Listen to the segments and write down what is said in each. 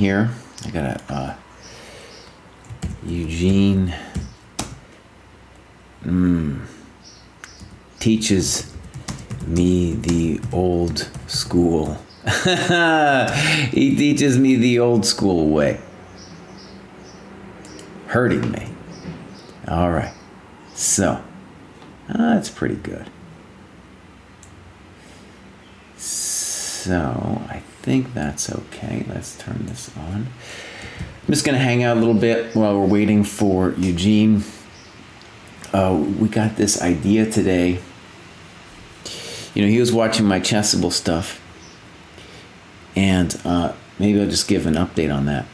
here. I got a Eugene teaches me the old school. He teaches me the old school way. Hurting me. All right. So, that's pretty good. So, I think that's okay. Let's turn this on. I'm just going to hang out a little bit while we're waiting for Eugene. We got this idea today. You know, he was watching my Chessable stuff. And maybe I'll just give an update on that.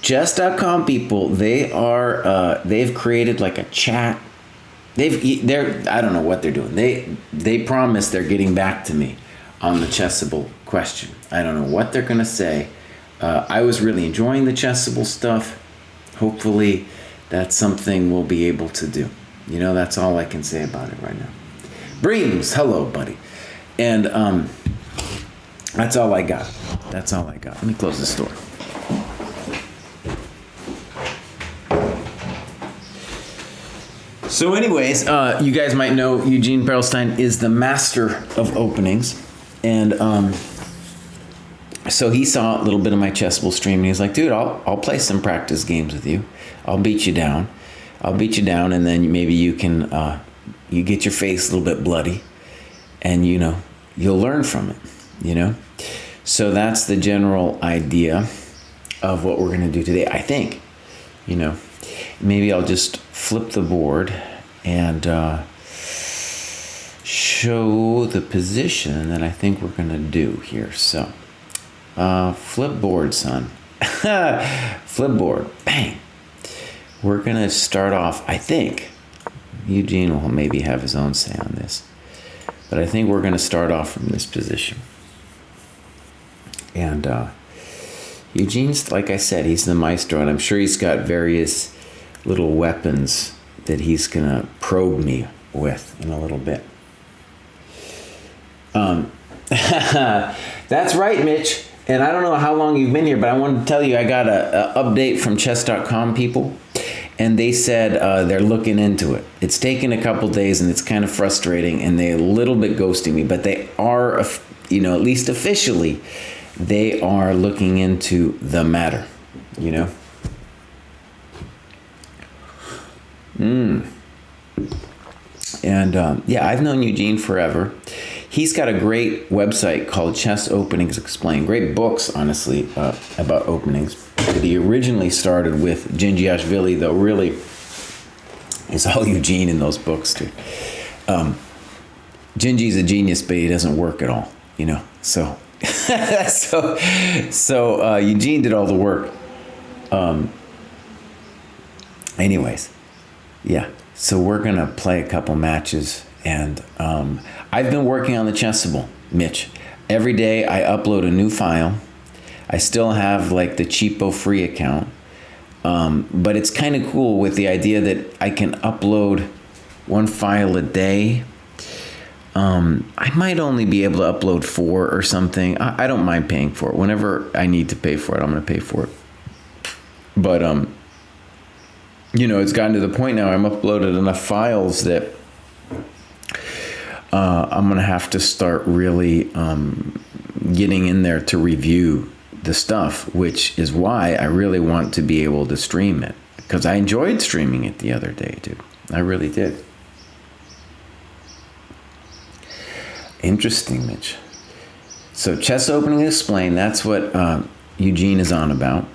Chess.com people, they've created like a chat. I don't know what they're doing. They promise they're getting back to me on the Chessable question. I don't know what they're gonna say. I was really enjoying the Chessable stuff. Hopefully that's something we'll be able to do. You know, that's all I can say about it right now. Breams, hello buddy. And that's all I got. That's all I got. Let me close this door. So anyways, you guys might know Eugene Perelsteyn is the master of openings. And so he saw a little bit of my Chessable stream and he's like, dude, I'll play some practice games with you. I'll beat you down. And then maybe you can, you get your face a little bit bloody and, you know, you'll learn from it, you know? So that's the general idea of what we're going to do today. I think, you know, maybe I'll just flip the board and show the position that I think we're going to do here. So, flip board, son. Flip board. Bang. We're going to start off, I think. Eugene will maybe have his own say on this. But I think we're going to start off from this position. And Eugene's, like I said, he's the maestro, and I'm sure he's got various little weapons that he's going to probe me with in a little bit. That's right, Mitch. And I don't know how long you've been here, but I wanted to tell you I got a update from chess.com people. And they said they're looking into it. It's taken a couple days and it's kind of frustrating and they're a little bit ghosting me, but they are, you know, at least officially, they are looking into the matter, you know. And yeah, I've known Eugene forever. He's got a great website called Chess Openings Explained. Great books, honestly, about openings. That he originally started with Gingiashvili, though really it's all Eugene in those books too. Gingy's a genius, but he doesn't work at all, you know. So Eugene did all the work. Anyways, yeah. So we're gonna play a couple matches, and I've been working on the Chessable, Mitch. Every day I upload a new file. I still have like the cheapo free account, but it's kind of cool with the idea that I can upload one file a day. I might only be able to upload 4 or something. I don't mind paying for it. Whenever I need to pay for it, I'm going to pay for it. But, you know, it's gotten to the point now I'm uploaded enough files that I'm going to have to start really getting in there to review the stuff, which is why I really want to be able to stream it, because I enjoyed streaming it the other day, dude. I really did. Interesting, Mitch. So Chess Opening Explained, that's what Eugene is on about.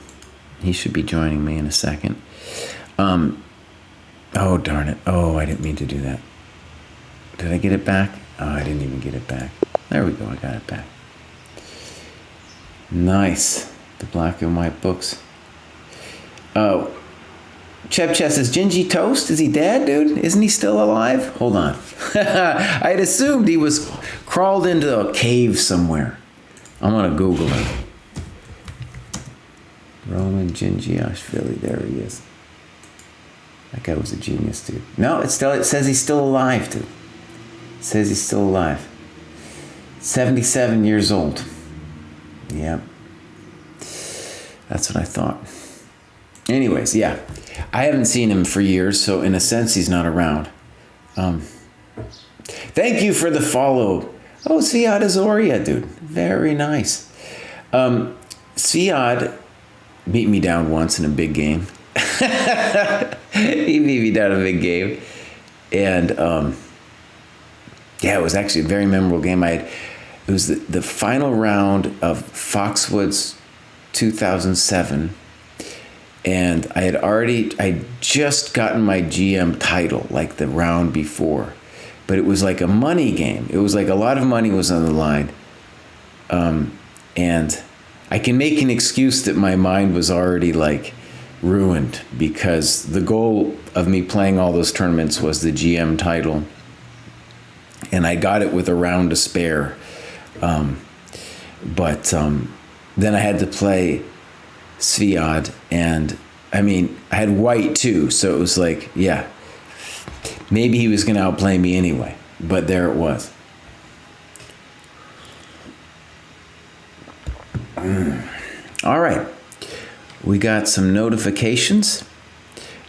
He should be joining me in a second. Oh, darn it. Oh, I didn't mean to do that. Did I get it back? Oh, I didn't even get it back. There we go. I got it back. Nice. The black and white books. Oh. Cheb Chess, is Gingy toast? Is he dead, dude? Isn't he still alive? Hold on. I had assumed he was crawled into a cave somewhere. I'm going to Google him. Roman Gingiashvili. There he is. That guy was a genius, dude. No, it says he's still alive, dude. It says he's still alive. 77 years old. Yep. That's what I thought. Anyways, yeah. I haven't seen him for years, so in a sense, he's not around. Thank you for the follow. Oh, Sviad Azoria, dude. Very nice. Sviad beat me down once in a big game. He beat me down in a big game. And, yeah, it was actually a very memorable game. It was the final round of Foxwoods 2007. And I just gotten my GM title like the round before. But it was like a money game. It was like a lot of money was on the line. And I can make an excuse that my mind was already like ruined because the goal of me playing all those tournaments was the GM title. And I got it with a round to spare. But then I had to play Sviad, and I mean, I had white too, so it was like, yeah, maybe he was going to outplay me anyway, but there it was. All right, we got some notifications.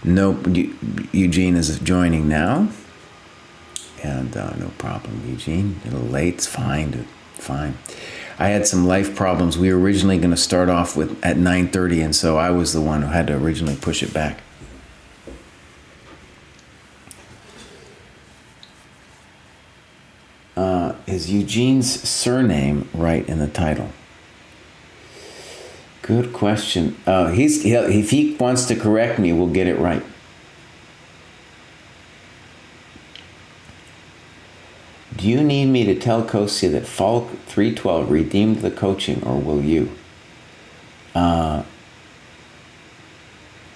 Nope, Eugene is joining now, and no problem, Eugene. A little late, it's fine, dude. Fine. I had some life problems. We were originally going to start off at 9:30, and so I was the one who had to originally push it back. Is Eugene's surname right in the title? Good question. If he wants to correct me, we'll get it right. Do you need me to tell Kosia that Falk 312 redeemed the coaching, or will you?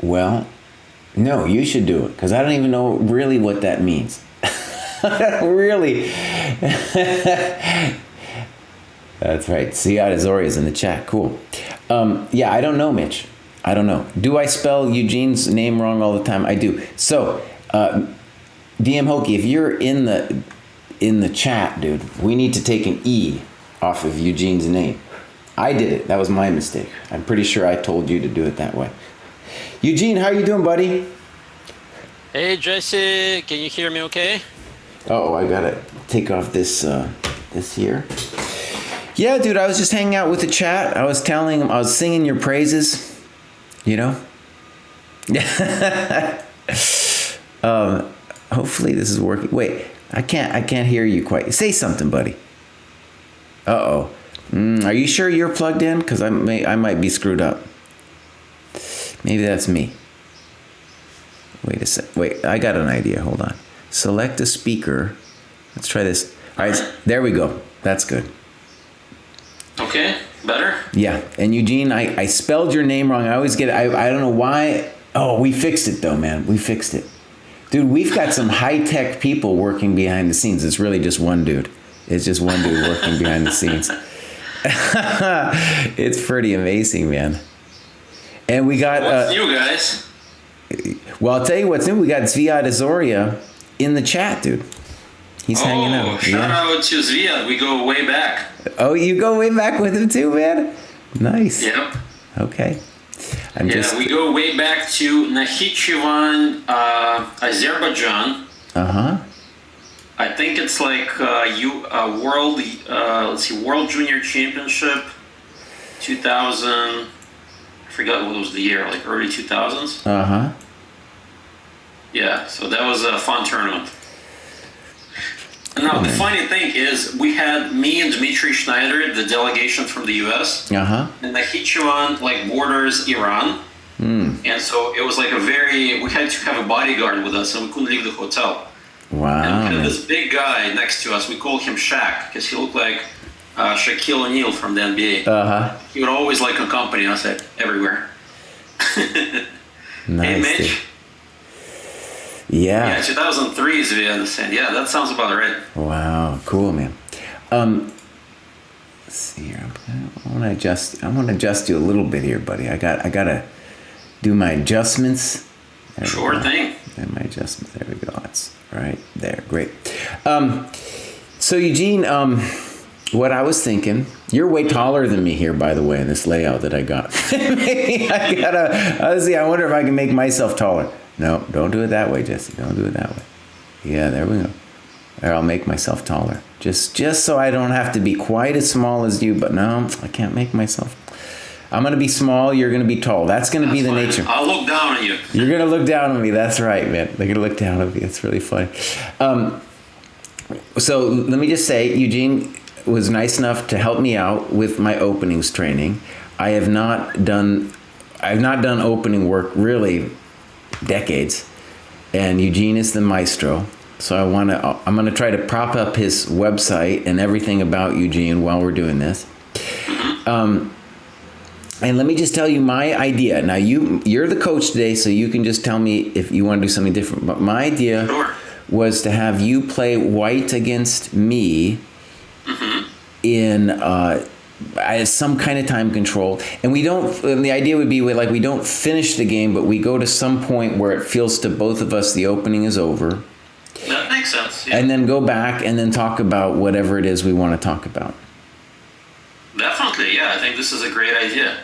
Well, no, you should do it, because I don't even know really what that means. Really. That's right. Sviad Azoria is in the chat. Cool. Yeah, I don't know, Mitch. I don't know. Do I spell Eugene's name wrong all the time? I do. So, DM Hokie, if you're in the chat, dude, we need to take an E off of Eugene's name. I did it. That was my mistake. I'm pretty sure I told you to do it that way. Eugene, how you doing, buddy? Hey, Jesse. Can you hear me okay? Oh, I gotta take off this here. Yeah, dude, I was just hanging out with the chat. I was singing your praises, you know? Hopefully this is working. Wait, I can't hear you quite. Say something, buddy. Uh-oh. Are you sure you're plugged in? Because I might be screwed up. Maybe that's me. Wait a sec. Wait, I got an idea. Hold on. Select a speaker. Let's try this. All right, there we go. That's good. Okay, better? Yeah, and Eugene, I spelled your name wrong. I always get it. I don't know why. Oh, we fixed it though, man. We fixed it. Dude, we've got some high-tech people working behind the scenes. It's really just one dude. It's just one dude working behind the scenes. It's pretty amazing, man. And we got... What's new, guys? Well, I'll tell you what's new. We got Sviad Azoria in the chat, dude. He's hanging out. Shout out to Sviad. We go way back. Oh, you go way back with him too, man? Nice. Yep. Okay. We go way back to Nakhichevan, Azerbaijan. Uh-huh. I think it's like World Junior Championship 2000. I forgot what was the year, like early 2000s. Uh-huh. Yeah, so that was a fun tournament. Now, the funny thing is, we had me and Dmitry Schneider, the delegation from the U.S., and Nakhichevan, like, borders Iran. And so it was like we had to have a bodyguard with us, and we couldn't leave the hotel. Wow. And we had this big guy next to us. We called him Shaq, because he looked like Shaquille O'Neal from the NBA. Uh-huh. He would always, like, accompany us everywhere. Nice. Hey, Mitch? Dude. Yeah. Yeah, 2003 is the understand. Yeah, that sounds about right. Wow, cool, man. Let's see here. I want to adjust you a little bit here, buddy. I gotta do my adjustments. Sure thing. And my adjustments. There we go. That's right there. Great. So Eugene, what I was thinking You're way taller than me here, by the way, in this layout that I got. Maybe I gotta, honestly, I wonder if I can make myself taller. No, don't do it that way, Jesse. Don't do it that way. Yeah, there we go. Or I'll make myself taller. Just so I don't have to be quite as small as you, but no, I can't make myself. I'm going to be small, you're going to be tall. That's going to be the fine. nature. I'll look down on you. You're going to look down on me. That's right, man. They're going to look down on me. It's really funny. So let me just say, Eugene was nice enough to help me out with my openings training. I have not done opening work really decades, and Eugene is the maestro. So I'm going to try to prop up his website and everything about Eugene while we're doing this. And let me just tell you my idea. Now you're the coach today, so you can just tell me if you want to do something different. But my idea was to have you play white against me in as some kind of time control, and the idea would be we don't finish the game, but we go to some point where it feels to both of us the opening is over. That makes sense. Yeah. And then go back and then talk about whatever it is we want to talk about. Definitely, yeah. I think this is a great idea.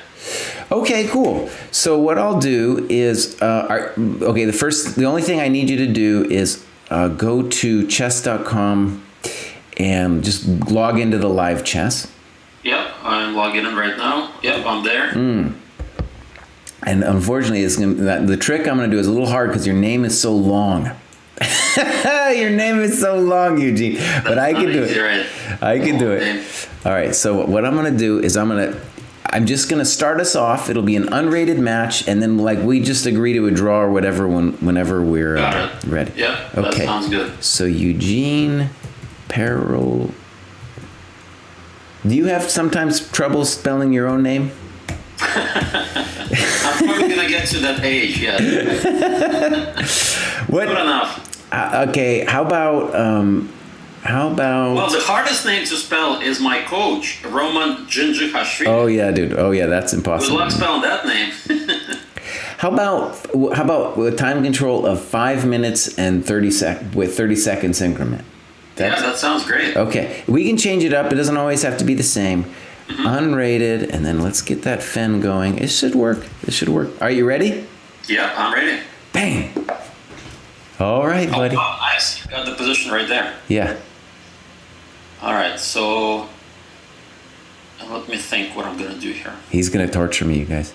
Okay, cool. So what I'll do is, the only thing I need you to do is go to chess.com and just log into the live chess. Yep, I'm logging in right now. Yep, I'm there. And unfortunately, the trick I'm going to do is a little hard because your name is so long. Your name is so long, Eugene. But I can do it. Right? I can do it. All right. So what I'm going to do is I'm just going to start us off. It'll be an unrated match, and then we just agree to a draw or whatever whenever we're ready. Yeah. Okay. That sounds good. So Eugene Perel. Do you have sometimes trouble spelling your own name? I'm probably gonna get to that age, yeah. What? Good enough. Okay, how about? Well, the hardest name to spell is my coach, Roman Djindjikhashvili. Oh yeah, dude. Oh yeah, that's impossible. Good luck spelling that name. How about with time control of 5 minutes and 30 seconds increment? That sounds great. Okay, we can change it up. It doesn't always have to be the same. Unrated, and then let's get that Fen going. It should work. Are you ready? Yeah, I'm ready. Bang. All right, buddy. Oh, nice. You got the position right there. Yeah. All right, so let me think what I'm going to do here. He's going to torture me, you guys.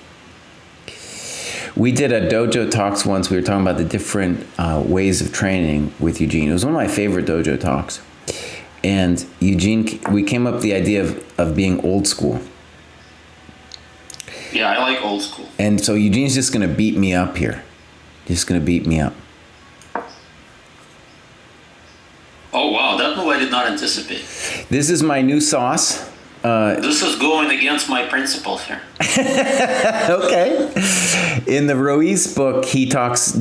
We did a dojo talks once. We were talking about the different ways of training with Eugene. It was one of my favorite dojo talks. And Eugene, we came up with the idea of being old school. Yeah, I like old school. And so Eugene's just going to beat me up here. Just going to beat me up. Oh, wow. That move I did not anticipate. This is my new sauce. This is going against my principles here. Okay. In the Ruiz book, he does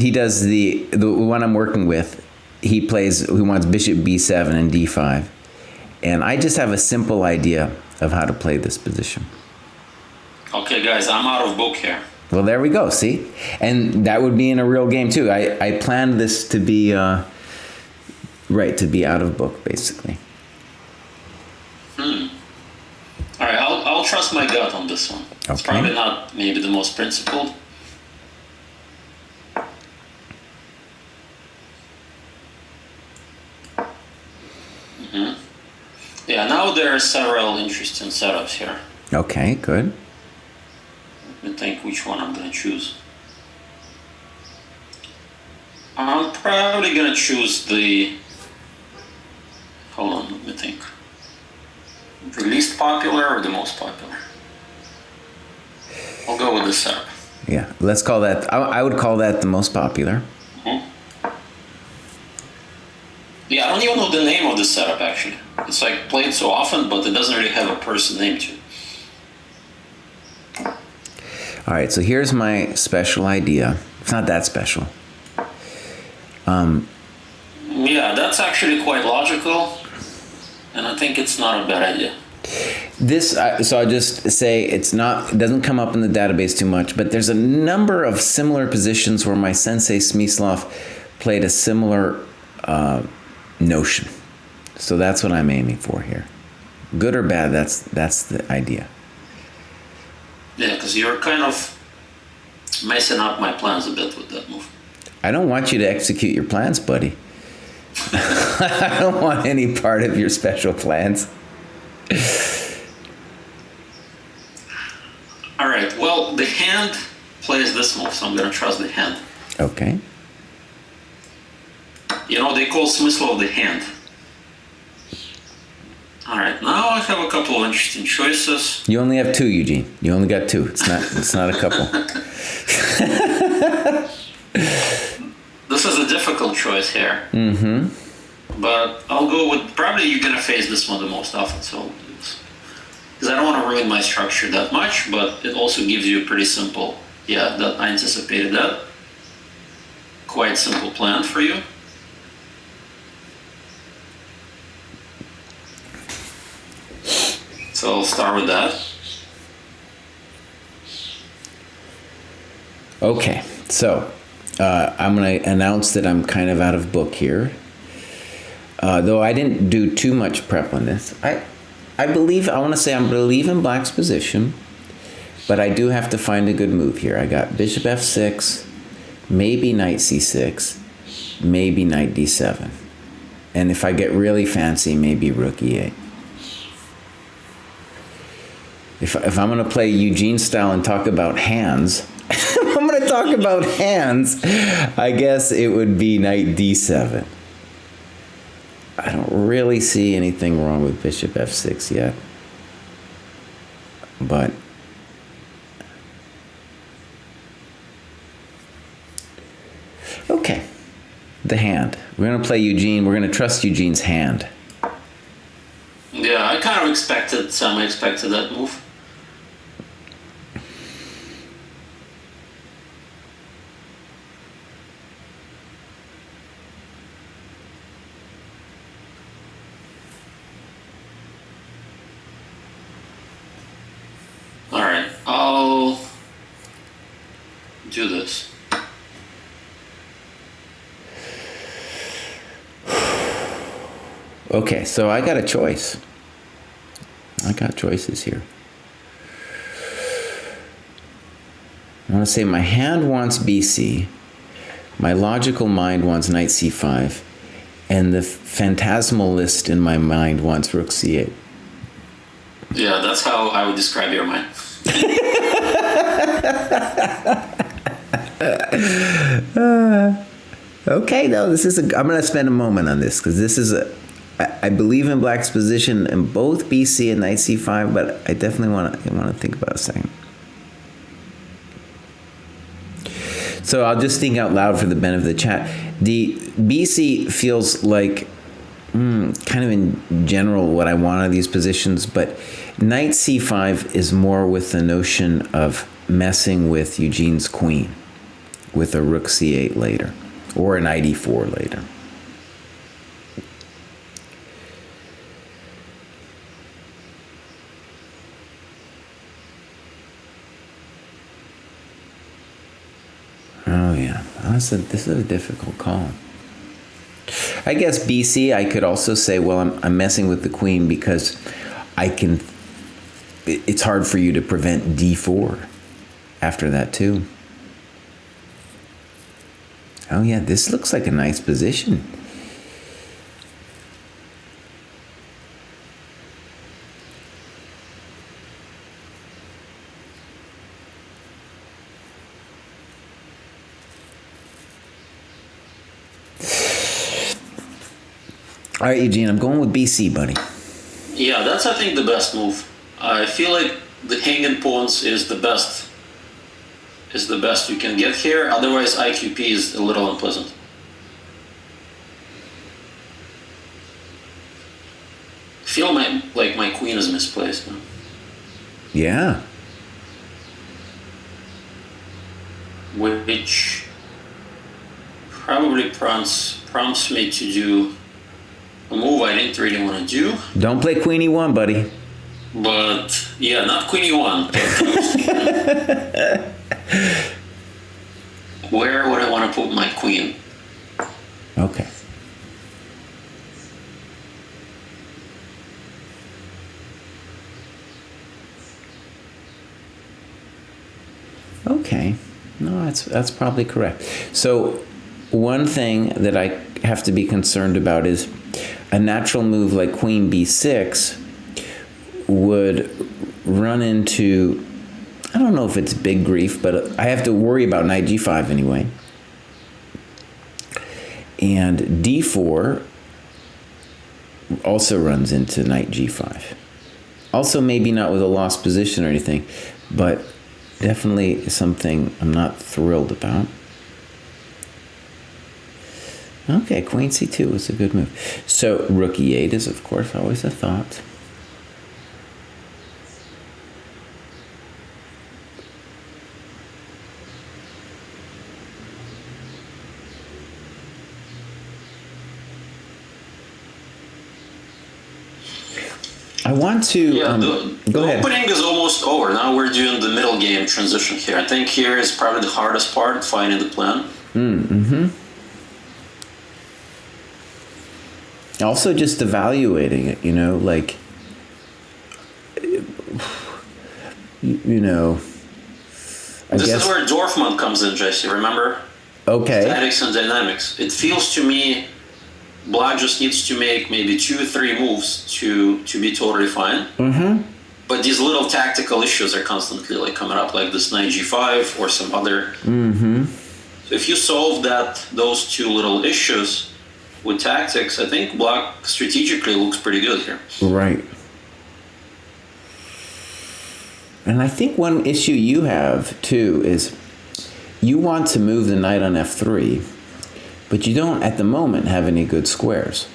the one I'm working with. He wants bishop b7 and d5. And I just have a simple idea of how to play this position. Okay, guys, I'm out of book here. Well, there we go, see? And that would be in a real game, too. I planned this to be, to be out of book, basically. All right, I'll trust my gut on this one. Okay. It's probably not maybe the most principled. Yeah, now there are several interesting setups here. Okay, good. Let me think which one I'm going to choose. I'm probably going to choose the... Hold on, let me think. The least popular or the most popular? I'll go with this setup. Yeah, let's call that... I would call that the most popular. Yeah, I don't even know the name of this setup, actually. It's played so often, but it doesn't really have a person name to it. All right, so here's my special idea. It's not that special. Yeah, that's actually quite logical, and I think it's not a bad idea. So I'll just say it doesn't come up in the database too much, but there's a number of similar positions where my sensei Smyslov played a similar notion. So that's what I'm aiming for here. Good or bad, that's the idea. Yeah, because you're kind of messing up my plans a bit with that move. I don't want you to execute your plans, buddy. I don't want any part of your special plans. All right, well, the hand plays this move, so I'm going to trust the hand. Okay. You know, they call Smysl of the hand. All right, now I have a couple of interesting choices. You only have two, Eugene. You only got two. It's not a couple. This is a difficult choice here. Mm-hmm. But I'll go with, probably you're going to face this one the most often, so I'll do this. Because I don't want to ruin my structure that much, but it also gives you a pretty simple, that I anticipated that. Quite simple plan for you. So I'll start with that. Okay, so I'm going to announce that I'm kind of out of book here. Though I didn't do too much prep on this. I believe in Black's position, but I do have to find a good move here. I got Bishop F6, maybe Knight C6, maybe Knight D7. And if I get really fancy, maybe Rook E8. If I'm going to play Eugene style and talk about hands, if I'm going to talk about hands, I guess it would be Knight D7. I don't really see anything wrong with Bishop F6 yet. But okay, the hand. We're going to play Eugene. We're going to trust Eugene's hand. Yeah, I kind of semi-expected that move. Alright, I'll do this. Okay, so I got a choice. I got choices here. I want to say my hand wants BC, my logical mind wants Knight C5, and the phantasmal list in my mind wants Rook C8. Yeah, that's how I would describe your mind. Okay, though, I'm going to spend a moment on this because this is I believe in Black's position in both BC and Knight C5, but I definitely want to think about it a second. So I'll just think out loud for the benefit of the chat. The BC feels like kind of in general what I want out of these positions, but Knight C5 is more with the notion of messing with Eugene's queen with a Rook C8 later or an Knight E4 later. Oh yeah, this is a difficult call. I guess BC, I could also say, well, I'm messing with the queen because it's hard for you to prevent D4 after that too. Oh yeah, this looks like a nice position. All right, Eugene, I'm going with BC, buddy. Yeah, that's, I think, the best move. I feel like the hanging pawns is the best you can get here. Otherwise, IQP is a little unpleasant. I feel like my queen is misplaced now. Yeah. Which probably prompts me to do a move I didn't really want to do. Don't play Queen E1, buddy. But, yeah, not Queen E1. Where would I want to put my queen? Okay. Okay. No, that's probably correct. So one thing that I have to be concerned about is a natural move like queen b6 would run into, I don't know if it's big grief, but I have to worry about knight g5 anyway. And d4 also runs into knight g5. Also maybe not with a lost position or anything, but definitely something I'm not thrilled about. Okay, queen c2 was a good move. So rook e8 is, of course, always a thought. I want to go ahead. The opening is almost over. Now we're doing the middle game transition here. I think here is probably the hardest part, finding the plan. Also just evaluating it, like, this is where Dorfman comes in, Jesse, remember? Okay. Statics and dynamics. It feels to me Black just needs to make maybe 2 or 3 moves to be totally fine. But these little tactical issues are constantly like coming up, like this knight g5 or some other. So if you solve those 2 little issues with tactics, I think Black strategically looks pretty good here. Right. And I think one issue you have too is you want to move the knight on f3. But you don't, at the moment, have any good squares.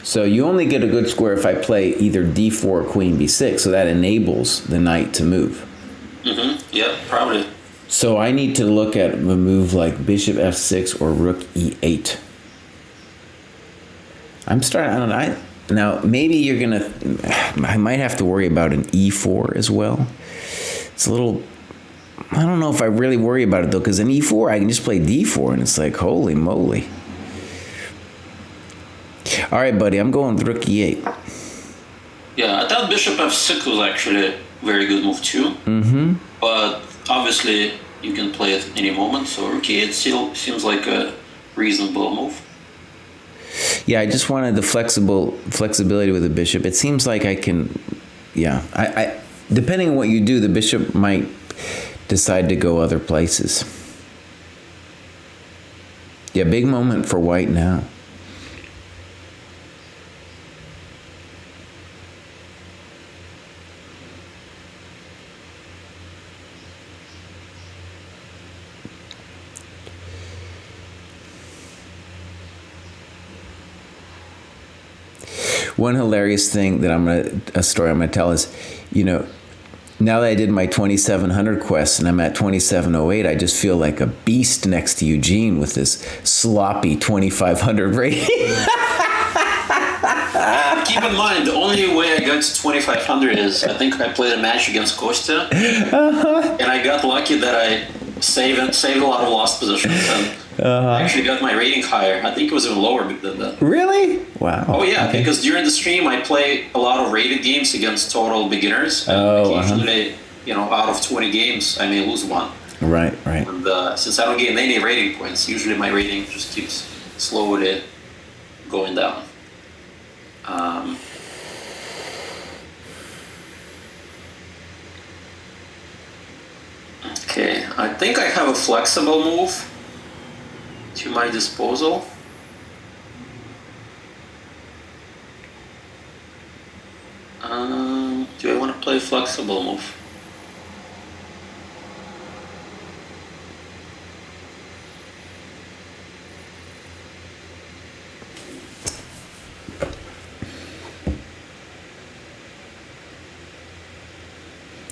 So you only get a good square if I play either d4 or queen b6, so that enables the knight to move. Yeah, probably. So I need to look at a move like bishop f6 or rook e8. I'm starting, I don't know, now maybe you're gonna, I might have to worry about an e4 as well. It's a little, I don't know if I really worry about it though, because in e4 I can just play d4 and it's like, holy moly. All right, buddy, I'm going with rook e8. Yeah, I thought bishop f6 was actually a very good move too. But obviously you can play it at any moment, so rook e8 still seems like a reasonable move. Yeah, I just wanted the flexibility with the bishop. It seems like I can, I depending on what you do, the bishop might decide to go other places. Yeah, big moment for white now. One hilarious thing that a story I'm gonna tell is, now that I did my 2700 quest and I'm at 2708, I just feel like a beast next to Eugene with this sloppy 2500 rating. Keep in mind, the only way I got to 2500 is I think I played a match against Kostya, and I got lucky that I saved a lot of lost positions and I actually got my rating higher. I think it was even lower than that. Really? Wow. Oh yeah, okay. Because during the stream I play a lot of rated games against total beginners. Occasionally, out of 20 games, I may lose one. Right. And since I don't gain any rating points, usually my rating just keeps slowly going down. Okay, I think I have a flexible move to my disposal. Do I want to play a flexible move?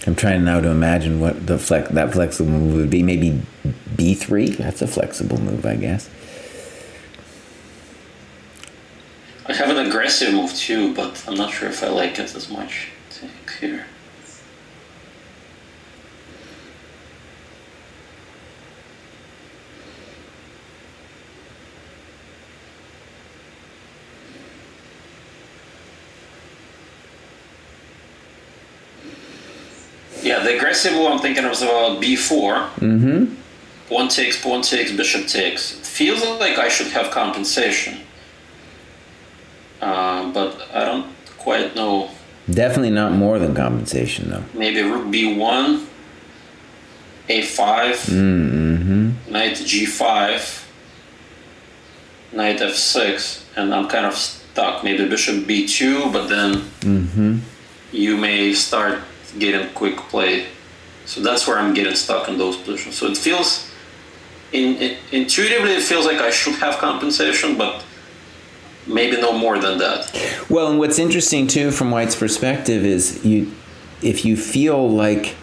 I'm trying now to imagine what that flexible move would be. Maybe b3? That's a flexible move, I guess. I have an aggressive move too, but I'm not sure if I like it as much. Take here. Yeah, the aggressive move I'm thinking of is about b4. Mm-hmm. Pawn takes, bishop takes. It feels like I should have compensation. But I don't quite know. Definitely not more than compensation, though. Maybe rook b1, a5, Mm-hmm. knight g5, knight f6, and I'm kind of stuck. Maybe bishop b2, but then you may start getting quick play. So that's where I'm getting stuck in those positions. So it feels, intuitively, it feels like I should have compensation, but maybe no more than that. Well, and what's interesting too from White's perspective is if you feel like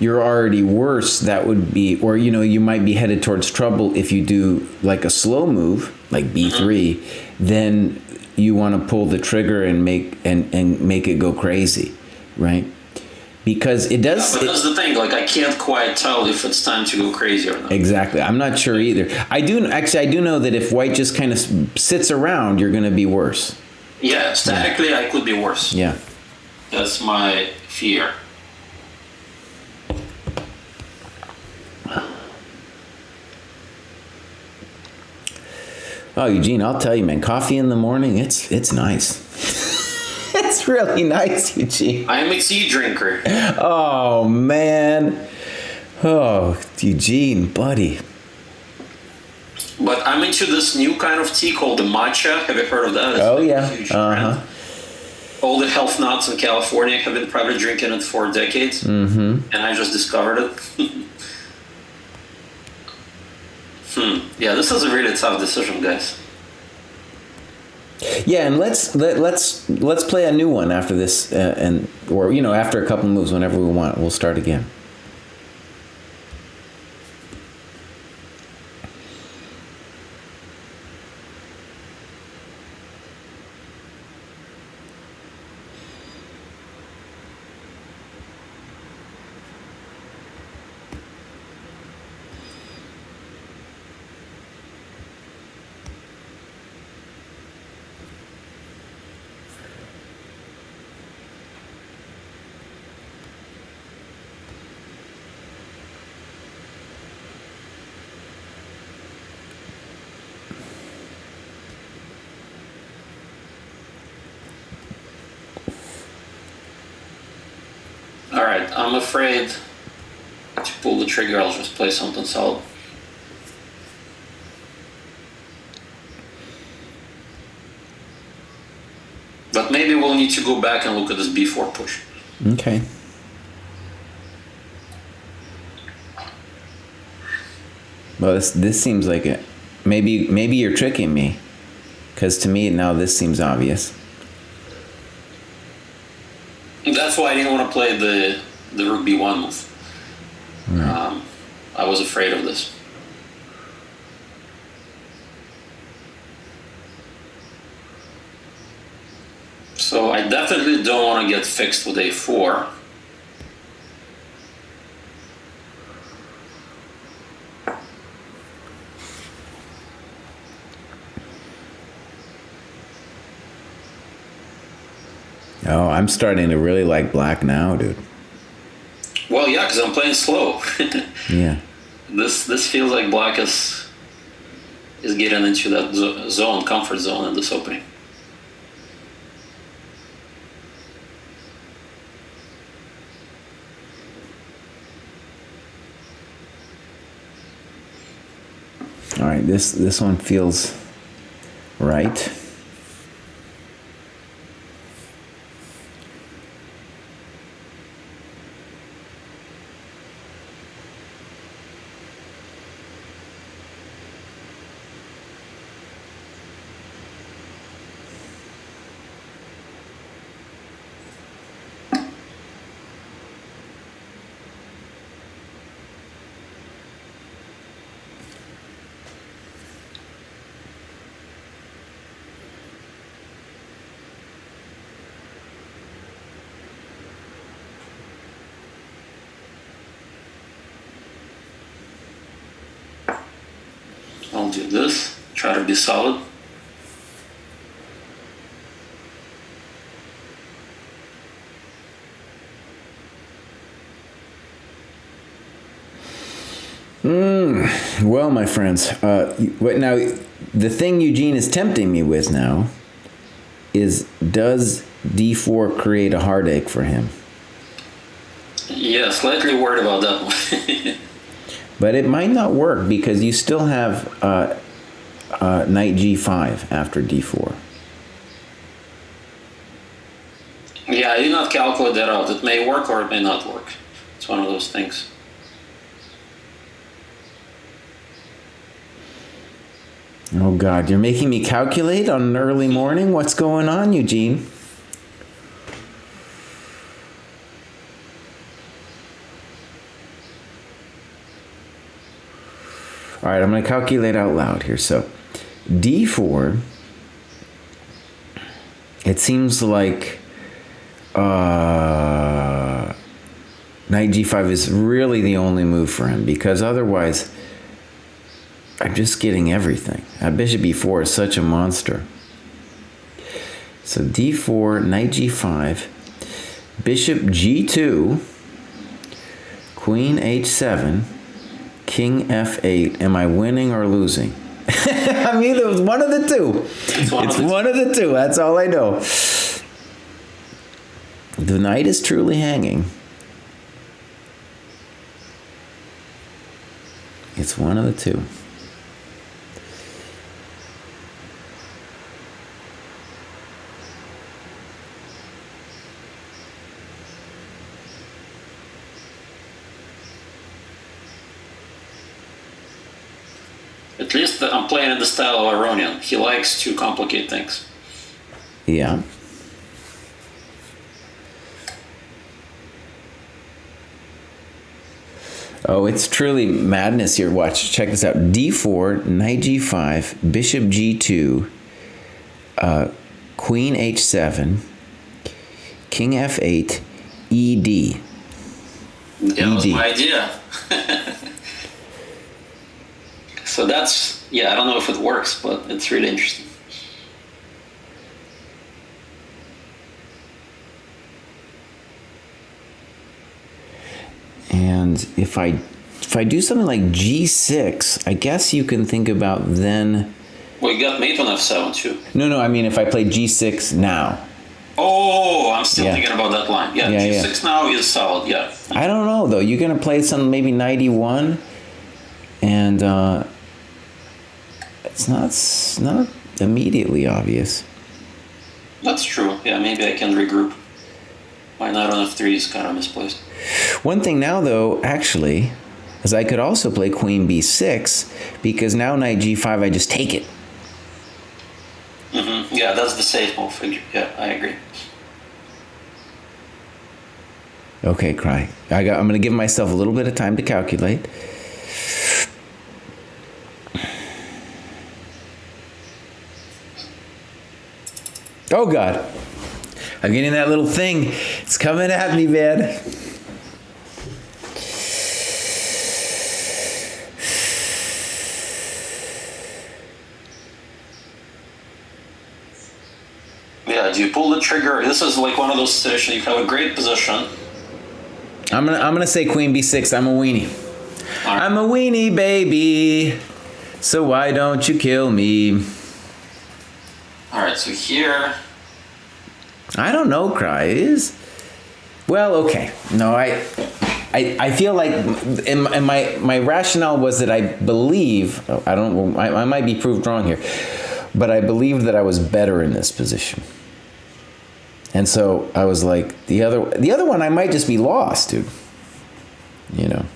you're already worse, that would be, or you might be headed towards trouble if you do like a slow move, like b3, then you want to pull the trigger and make it go crazy, right? Because it does. Yeah, but that's the thing. Like, I can't quite tell if it's time to go crazy or not. Exactly. I'm not sure either. I do know that if White just kind of sits around, you're going to be worse. Yeah, statically, I could be worse. Yeah. That's my fear. Oh, Eugene, I'll tell you, man. Coffee in the morning, it's nice. It's really nice, Eugene. I'm a tea drinker. Oh, man. Oh, Eugene, buddy. But I'm into this new kind of tea called the matcha. Have you heard of that? Oh, yeah. Trend. All the health nuts in California have been probably drinking it for decades. Mm-hmm. And I just discovered it. Yeah, this is a really tough decision, guys. Yeah, and let's play a new one after this, or after a couple moves, whenever we want, we'll start again. Alright, I'm afraid to pull the trigger. I'll just play something solid. But maybe we'll need to go back and look at this b4 push. Okay. Well, this seems like it. Maybe you're tricking me, because to me now this seems obvious. That's why I didn't want to play the rook b1 move. Right. I was afraid of this. So I definitely don't want to get fixed with a4. Oh, I'm starting to really like black now, dude. Well, yeah, because I'm playing slow. Yeah. This feels like black is getting into that zone, comfort zone in this opening. All right, this one feels right. I'll do this, try to be solid. Well, my friends, now the thing Eugene is tempting me with now is, does d4 create a heartache for him? Yeah, slightly worried about that one. But it might not work because you still have knight g5 after d4. Yeah, I did not calculate that out. It may work or it may not work. It's one of those things. Oh God, you're making me calculate on an early morning? What's going on, Eugene? All right, I'm going to calculate out loud here. So, d4, it seems like knight g5 is really the only move for him, because otherwise I'm just getting everything. Bishop e4 is such a monster. So d4, knight g5, bishop g2, queen h7, king f8. Am I winning or losing? I mean, it was one of the two. It's one of the two. That's all I know. The knight is truly hanging. It's one of the two. At least I'm playing in the style of Aronian. He likes to complicate things. Yeah. Oh, it's truly madness here. Watch, check this out. d4, knight g5, bishop g2, queen h7, king f8, ed. That was my idea. So that's, yeah, I don't know if it works, but it's really interesting. And if I do something like g6, I guess you can think about then. Well, you got mate on f7 too. No, I mean if I play g6 now. Oh, I'm still thinking about that line. Yeah, g6 now is solid, yeah. I don't know, though. You're going to play some maybe knight e1, and it's not immediately obvious. That's true. Yeah, maybe I can regroup. My knight on f3 is kind of misplaced. One thing now, though, actually, is I could also play queen b6, because now knight g5, I just take it. Mm-hmm. Yeah, that's the safe move. Yeah, I agree. Okay, Cry. I'm going to give myself a little bit of time to calculate. Oh, God. I'm getting that little thing. It's coming at me, man. Yeah, do you pull the trigger? This is like one of those situations. You have a great position. I'm gonna say queen b6. I'm a weenie. Right. I'm a weenie, baby. So why don't you kill me? All right, so here. I don't know, Cry is. Well, okay. No, I feel like in my rationale was that I believe, I might be proved wrong here, but I believed that I was better in this position. And so I was like, the other one I might just be lost, dude. You know.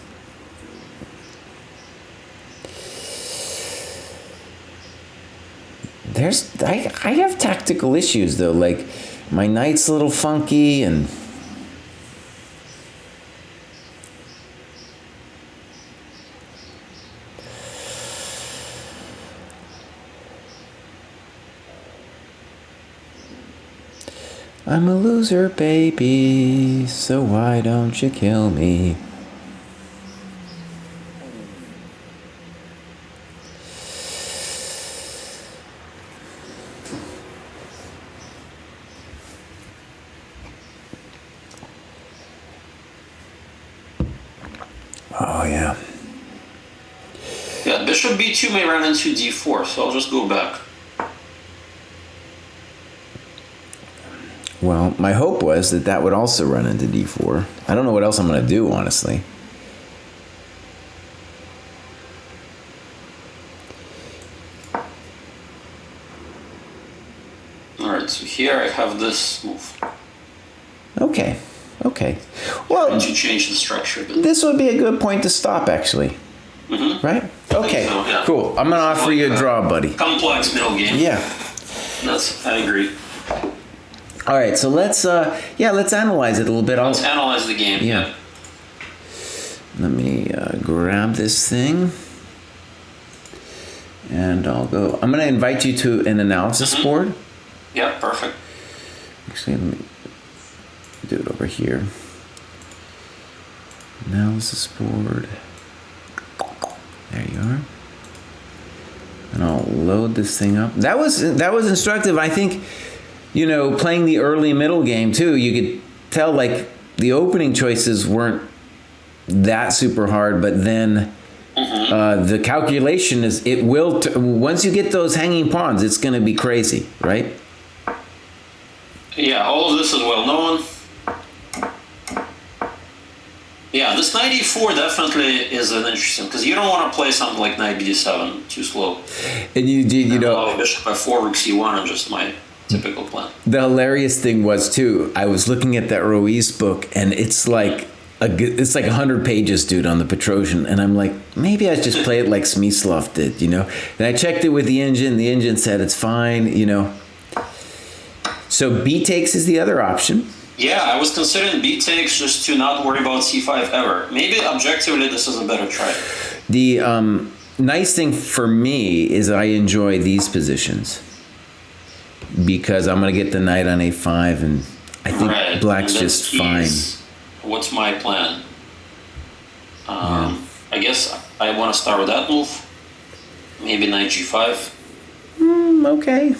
I have tactical issues though, like my knight's a little funky and I'm a loser, baby, so why don't you kill me? Oh, yeah. Yeah, bishop b2 may run into d4, so I'll just go back. Well, my hope was that that would also run into d4. I don't know what else I'm going to do, honestly. Alright, so here I have this move. Okay. Well, to change the structure. But this would be a good point to stop, actually. Mm-hmm. Right? Okay. So, yeah. Cool. I'm going to offer you a draw, buddy. Complex middle game. Yeah. I agree. All right, so let's analyze it a little bit. Let's analyze the game. Yeah. Let me grab this thing, and I'll go. I'm going to invite you to an analysis board. Yeah, perfect. Actually, let me do it over here. Analysis board. There you are. And I'll load this thing up. That was instructive. I think, playing the early middle game too, you could tell like the opening choices weren't that super hard, but then the calculation is once you get those hanging pawns, it's going to be crazy, right? Yeah, all of this is well known. Yeah, this knight e4 definitely is an interesting, because you don't want to play something like knight b7 too slow. And you know, bishop f4, rook c1, and just my typical plan. The hilarious thing was too, I was looking at that Ruiz book, and it's like 100 pages, dude, on the Perelsteyn, and I'm like, maybe I just play it like Smyslov did, And I checked it with the engine. The engine said it's fine, So b takes is the other option. Yeah, I was considering b takes just to not worry about c5 ever. Maybe objectively this is a better try. The nice thing for me is I enjoy these positions because I'm going to get the knight on a5, and I think black's just fine. What's my plan? I guess I want to start with that move. Maybe knight g5. Okay.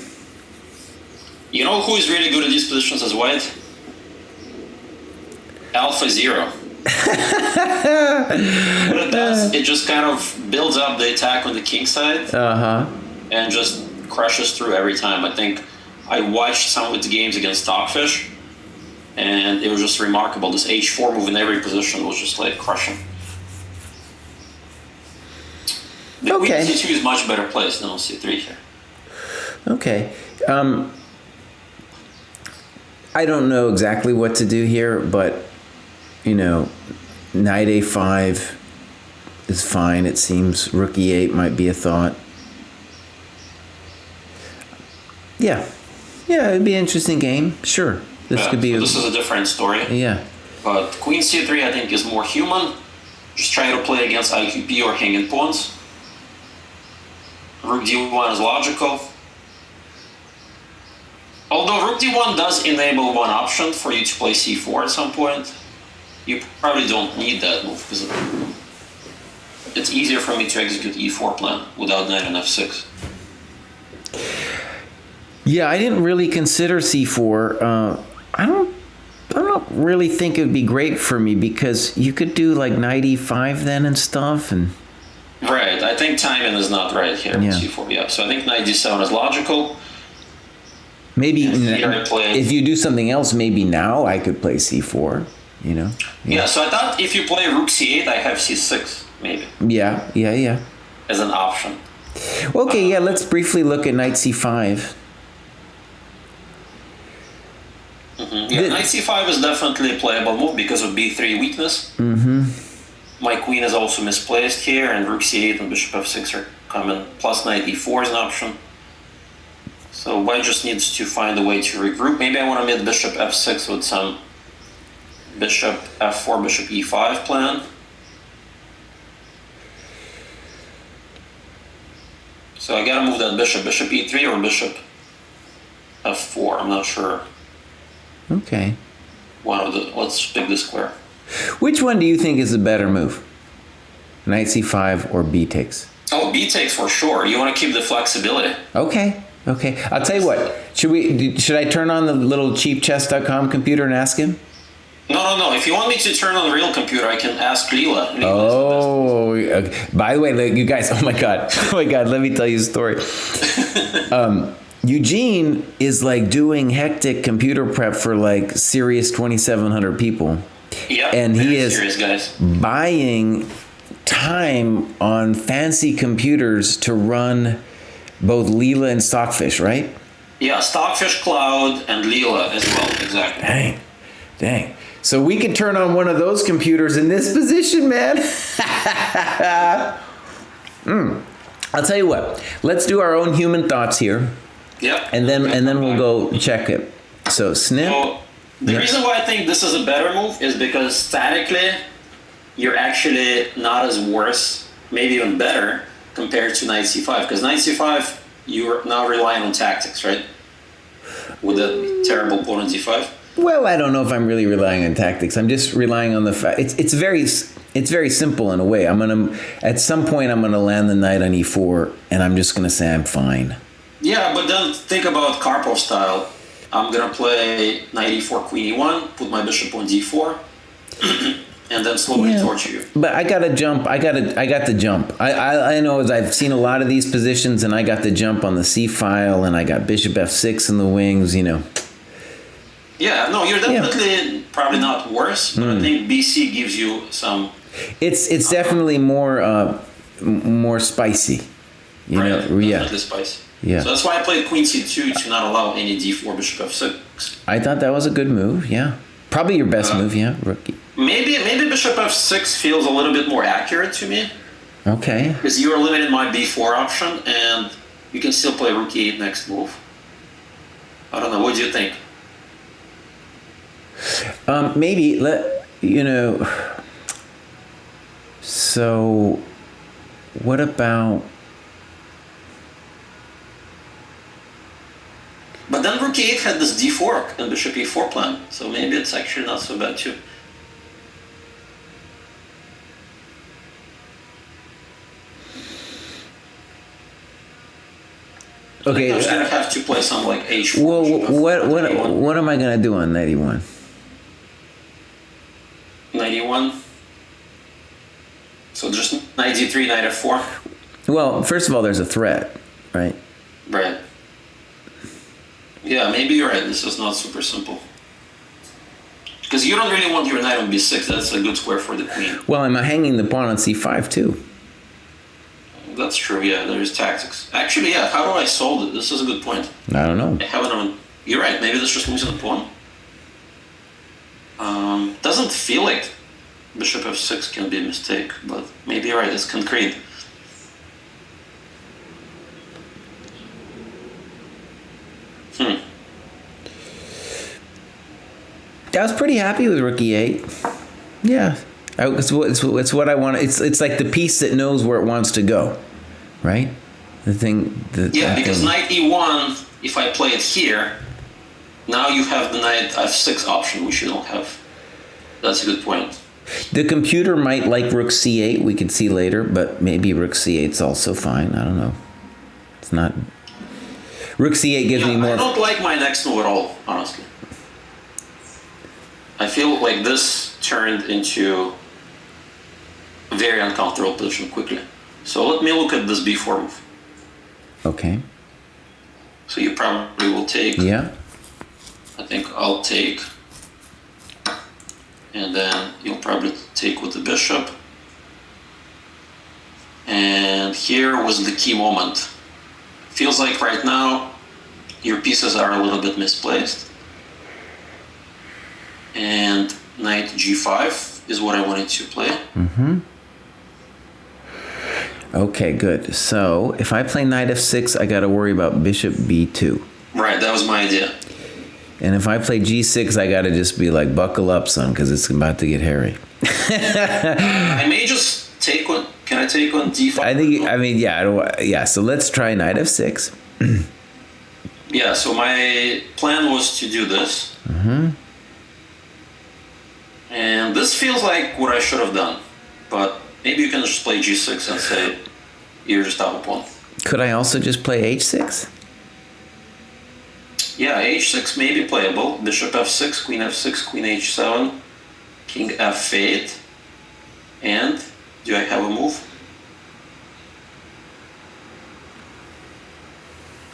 You know who is really good at these positions as white? Alpha 0. What it does, it just kind of builds up the attack on the king side. And just crushes through every time. I think I watched some of its games against Stockfish, and it was just remarkable. This h4 move in every position was just like crushing. The queen c2 is much better placed than on c3 here. Okay. I don't know exactly what to do here, but knight a5 is fine. It seems rook e8 might be a thought. Yeah, it'd be an interesting game. Sure, this could be. This is a different story. Yeah. But queen c3 I think is more human. Just try to play against IQP or hanging pawns. Rook d1 is logical. Although rook d1 does enable one option for you to play c4 at some point, you probably don't need that move because it's easier for me to execute e4 plan without knight on f6. Yeah, I didn't really consider c4. I don't really think it would be great for me because you could do like knight e5 then and stuff. And right, I think timing is not right here with c4. Yeah, so I think knight d7 is logical. Maybe if you do something else, maybe now I could play c4, Yeah, so I thought if you play rook c8, I have c6, maybe. Yeah. As an option. Okay, let's briefly look at knight c5. Yeah, knight c5 is definitely a playable move because of b3 weakness. My queen is also misplaced here, and rook c8 and bishop f6 are coming. Plus knight e4 is an option. So white just needs to find a way to regroup. Maybe I want to meet bishop f6 with some bishop f4, bishop e5 plan. So I gotta move that bishop e3 or bishop f4. I'm not sure. Okay. Let's pick the square. Which one do you think is the better move? Knight c5 or b takes? Oh, b takes for sure. You want to keep the flexibility. Okay. I'll tell you what. Should I turn on the little cheapchess.com computer and ask him? No. If you want me to turn on the real computer, I can ask Leela. Oh, okay. By the way, like, you guys, oh my God. Let me tell you a story. Eugene is like doing hectic computer prep for like serious 2,700 people. Yeah, and he is serious, guys. Buying time on fancy computers to run both Leela and Stockfish, right? Yeah, Stockfish Cloud and Leela as well, exactly. Dang. So we could turn on one of those computers in this position, man. I'll tell you what. Let's do our own human thoughts here. Yep. And then we'll go check it. So snip. So the reason why I think this is a better move is because statically, you're actually not as worse, maybe even better, compared to knight c5. Because knight c5, you're now relying on tactics, right? With a terrible pawn on d5. Well, I don't know if I'm really relying on tactics. I'm just relying on the fact it's very simple in a way. At some point I'm gonna land the knight on e4, and I'm just gonna say I'm fine. Yeah, but then think about Karpov style. I'm gonna play knight e4, queen e1, put my bishop on d4, and then slowly torture you. But I got to jump. I got the jump. I know, as I've seen a lot of these positions, and I got the jump on the c file, and I got bishop f6 in the wings. Yeah, no, you're definitely probably not worse, but I think BC gives you some. It's definitely more spicy. Definitely spicy. Yeah. So that's why I played queen c2 to not allow any d4, bishop f6. I thought that was a good move. Yeah, probably your best move. Yeah, rookie. Maybe bishop f6 feels a little bit more accurate to me. Okay. Because you're limiting my b4 option, and you can still play rook e8 next move. I don't know. What do you think? Maybe So, what about? But then rook e8 had this d4 and bishop e4 plan, so maybe it's actually not so bad too. Okay. I'm just gonna have to play some like h4. Well, what am I gonna do on knight e1? Knight e1. So just knight d3, knight f4. Well, first of all, there's a threat, right? Right. Yeah, maybe you're right. This is not super simple. Because you don't really want your knight on b6. That's a good square for the queen. Well, I'm hanging the pawn on c5 too. That's true, yeah. There's tactics. Actually, yeah, how do I solve it? This is a good point. I don't know. You're right. Maybe this just losing the pawn. Doesn't feel like bishop f6 can be a mistake, but maybe you're right. It's concrete. I was pretty happy with rook e8. Yeah, it's what I want. It's like the piece that knows where it wants to go, right? Because knight e1. If I play it here, now you have the knight f6 option, which you don't have. That's a good point. The computer might like rook c8. We could see later, but maybe rook c8 is also fine. I don't know. It's not. Rook c8 gives me more. I don't like my next move at all, honestly. I feel like this turned into a very uncomfortable position quickly. So let me look at this b4 move. Okay. So you probably will take. Yeah. I think I'll take. And then you'll probably take with the bishop. And here was the key moment. Feels like right now your pieces are a little bit misplaced. And knight g5 is what I wanted to play. Mm-hmm. Okay, good. So if I play knight f6, I got to worry about bishop b2. Right, that was my idea. And if I play g6, I got to just be like, buckle up, son, because it's about to get hairy. I may just take one. Can I take on d5? So let's try knight f6. Yeah, so my plan was to do this. Mm-hmm. And this feels like what I should have done. But maybe you can just play g6 and say you're just up a pawn. Could I also just play h6? Yeah, h6 may be playable. Bishop f6, queen h7. king f8, and do I have a move?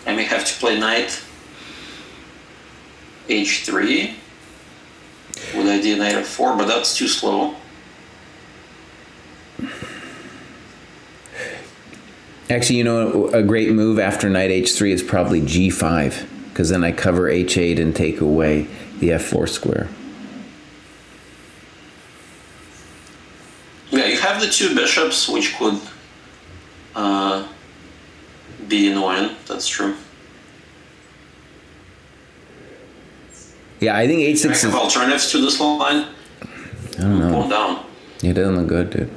I may have to play knight h3 with idea knight f4, but that's too slow. Actually, you know, a great move after knight h3 is probably g5, because then I cover h8 and take away the f4 square. Yeah, you have the two bishops, which could be annoying. That's true. Yeah, I think h6 is... have alternatives to this line? I don't know. Pull down. It doesn't look good, dude.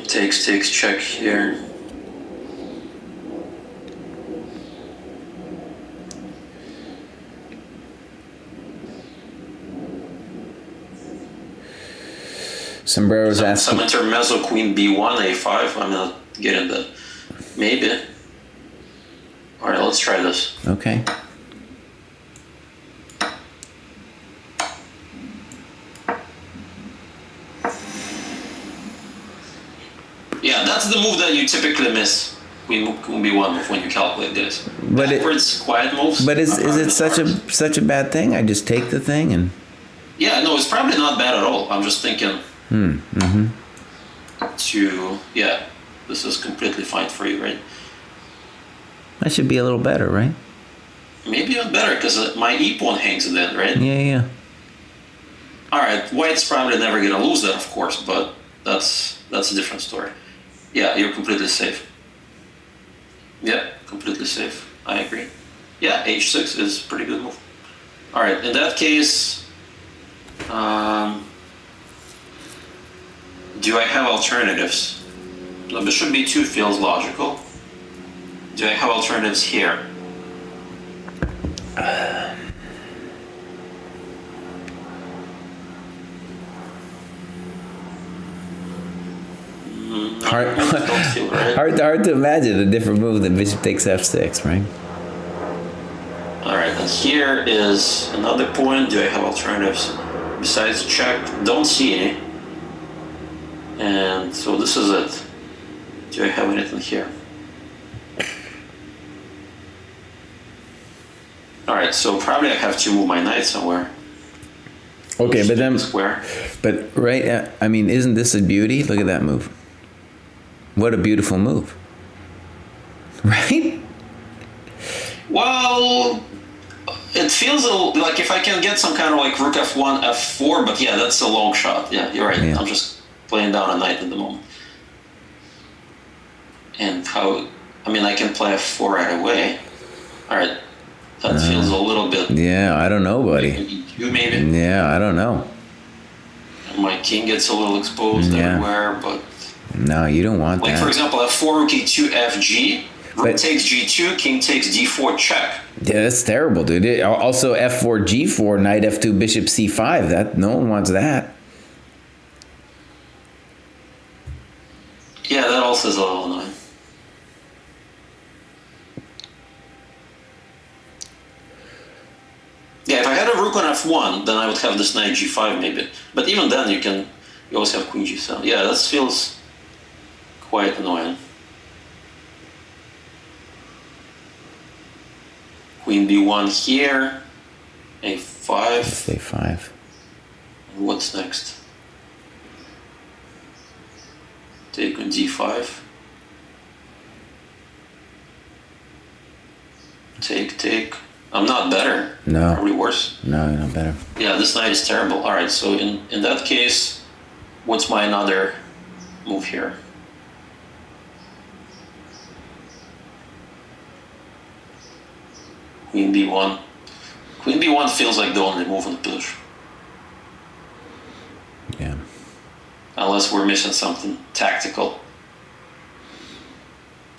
Takes, check here. Sombrero's asking... Some intermezzo, queen b1, a5. I'm not getting that. Maybe. All right, let's try this. Okay. Yeah, that's the move that you typically miss. Queen b1 move when you calculate this. But backwards, quiet moves. But is it such a bad thing? I just take the thing and... Yeah, no, it's probably not bad at all. I'm just thinking yeah, this is completely fine for you, right? That should be a little better, right? Maybe even better, because my e pawn hangs then, right? Yeah. All right, white's probably never going to lose that, of course, but that's a different story. Yeah, you're completely safe. Yeah, completely safe. I agree. Yeah, h6 is a pretty good move. All right, in that case, do I have alternatives? The bishop b2 feels logical. Do I have alternatives here? Hard to imagine a different move than bishop takes f6, right? All right, and here is another point. Do I have alternatives besides check? Don't see any. And so this is it. Do I have anything here? All right, so probably I have to move my knight somewhere. Okay, but then square. But right, I mean, isn't this a beauty? Look at that move. What a beautiful move, right? Well, it feels like if I can get some kind of like rook f1, f4, but yeah, that's a long shot. Yeah, you're right. Yeah. I'm just playing down a knight at the moment. And I can play f4 right away. All right, that feels a little bit... Yeah, I don't know, buddy. You maybe? Yeah, I don't know. And my king gets a little exposed everywhere, but... No, you don't want that. Like, for example, f4, rook e2, fg, rook takes g2, king takes d4, check. Yeah, that's terrible, dude. Also, f4, g4, knight f2, bishop c5. That no one wants that. Yeah, that also is a little annoying. Yeah, if I had a rook on f1, then I would have this knight g5 maybe. But even then, you also have queen g7. Yeah, that feels quite annoying. Queen b1 here, a5. a5. What's next? Take on d5. Take. I'm not better. No. Probably worse. No, you're not better. Yeah, this knight is terrible. All right, so in that case, what's my another move here? Queen b1. Queen b1 feels like the only move on the position. Yeah. Unless we're missing something tactical.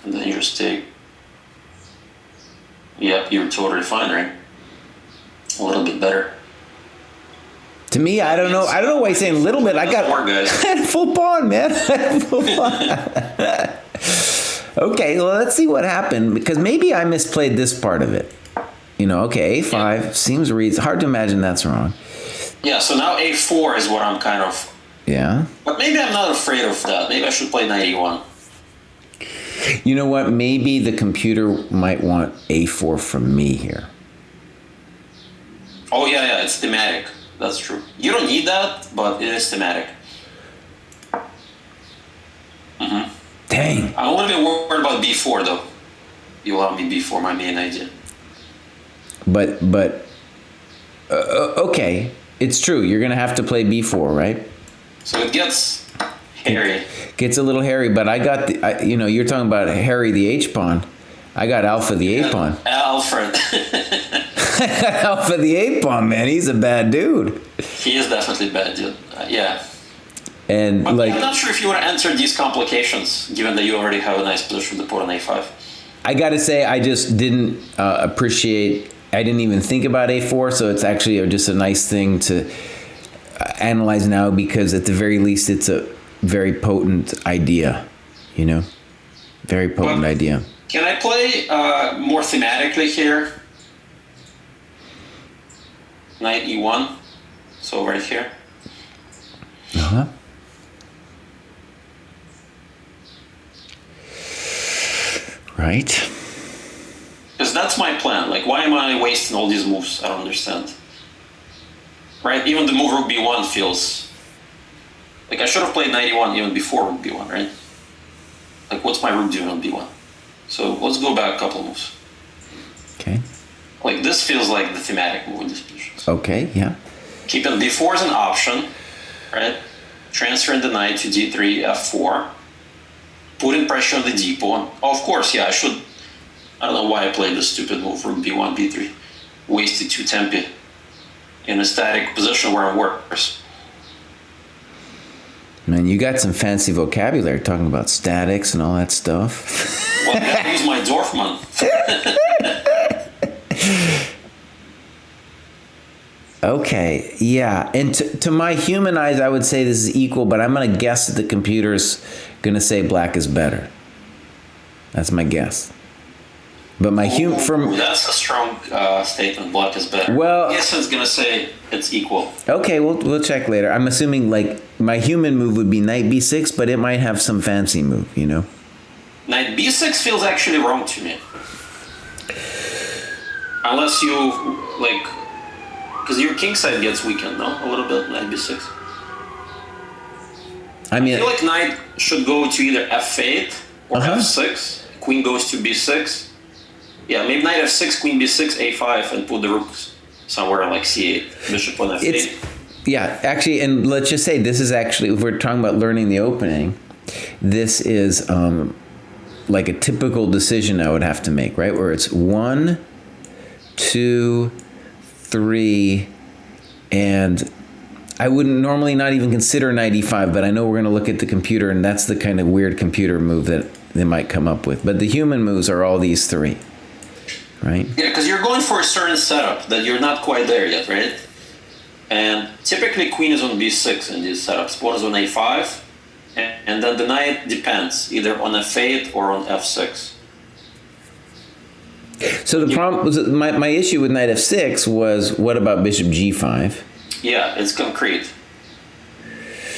And then you just take... Yep, you're totally fine, right? A little bit better. To me, I don't know. I don't know why he's saying a little bit. I got more guys. I had full pawn, man. I had full pawn. Okay, well, let's see what happened, because maybe I misplayed this part of it. Okay, a5 seems hard to imagine that's wrong. Yeah, so now a4 is what I'm kind of... Yeah. But maybe I'm not afraid of that. Maybe I should play knight e1. You know what? Maybe the computer might want a4 from me here. Oh, yeah, it's thematic. That's true. You don't need that, but it is thematic. Mm-hmm. Dang. I don't want to be worried about b4, though. You allow me b4, my main idea. But okay. It's true. You're going to have to play b4, right? So it gets hairy. Gets a little hairy, but I got you're talking about Harry the H-pawn. I got Alpha the A-pawn. Alfred. Alpha the A-pawn, man. He's a bad dude. He is definitely a bad dude. Yeah. And but I'm not sure if you want to answer these complications, given that you already have a nice position to put on a5. I got to say, I just didn't appreciate. I didn't even think about a4, so it's actually just a nice thing to analyze now, because at the very least, it's a very potent idea. Very potent idea. Can I play more thematically here? Knight e1, so right here. Uh-huh. Right. Because that's my plan. Like, why am I wasting all these moves? I don't understand. Right? Even the move rook b1 feels... Like, I should have played knight e1 even before rook b1, right? Like, what's my rook doing on b1? So, let's go back a couple moves. Okay. Like, this feels like the thematic move in this position. Okay, yeah. Keeping b4 is an option, right? Transferring the knight to d3, f4. Putting pressure on the d pawn. Oh, of course, yeah, I should... I don't know why I played this stupid move from b1, b3. Wasted 2 tempi in a static position where it works. Man, you got some fancy vocabulary talking about statics and all that stuff. Well, I gotta use my Dorfman. Okay, yeah. And to my human eyes, I would say this is equal, but I'm going to guess that the computer's going to say black is better. That's my guess. But my that's a strong statement. Black is better. Well, I guess it's going to say it's equal. Okay, we'll check later. I'm assuming like my human move would be knight b6, but it might have some fancy move, Knight b6 feels actually wrong to me. Unless you, like... Because your king side gets weakened, no? A little bit, knight b6. I feel like knight should go to either f8 or f6. Queen goes to b6. Yeah, maybe knight f6, queen b6, a5, and put the rooks somewhere like c8, bishop on f8. Yeah, actually, and let's just say this is actually, if we're talking about learning the opening, this is like a typical decision I would have to make, right? Where it's 1, 2, 3, and I wouldn't normally not even consider knight e5, but I know we're going to look at the computer, and that's the kind of weird computer move that they might come up with. But the human moves are all these three, right? Yeah, because you're going for a certain setup that you're not quite there yet, right? And typically queen is on b6 in these setups. Pawn is on a5, and then the knight depends, either on f8 or on f6. So the problem was my issue with knight f6 was, what about bishop g5? Yeah, it's concrete.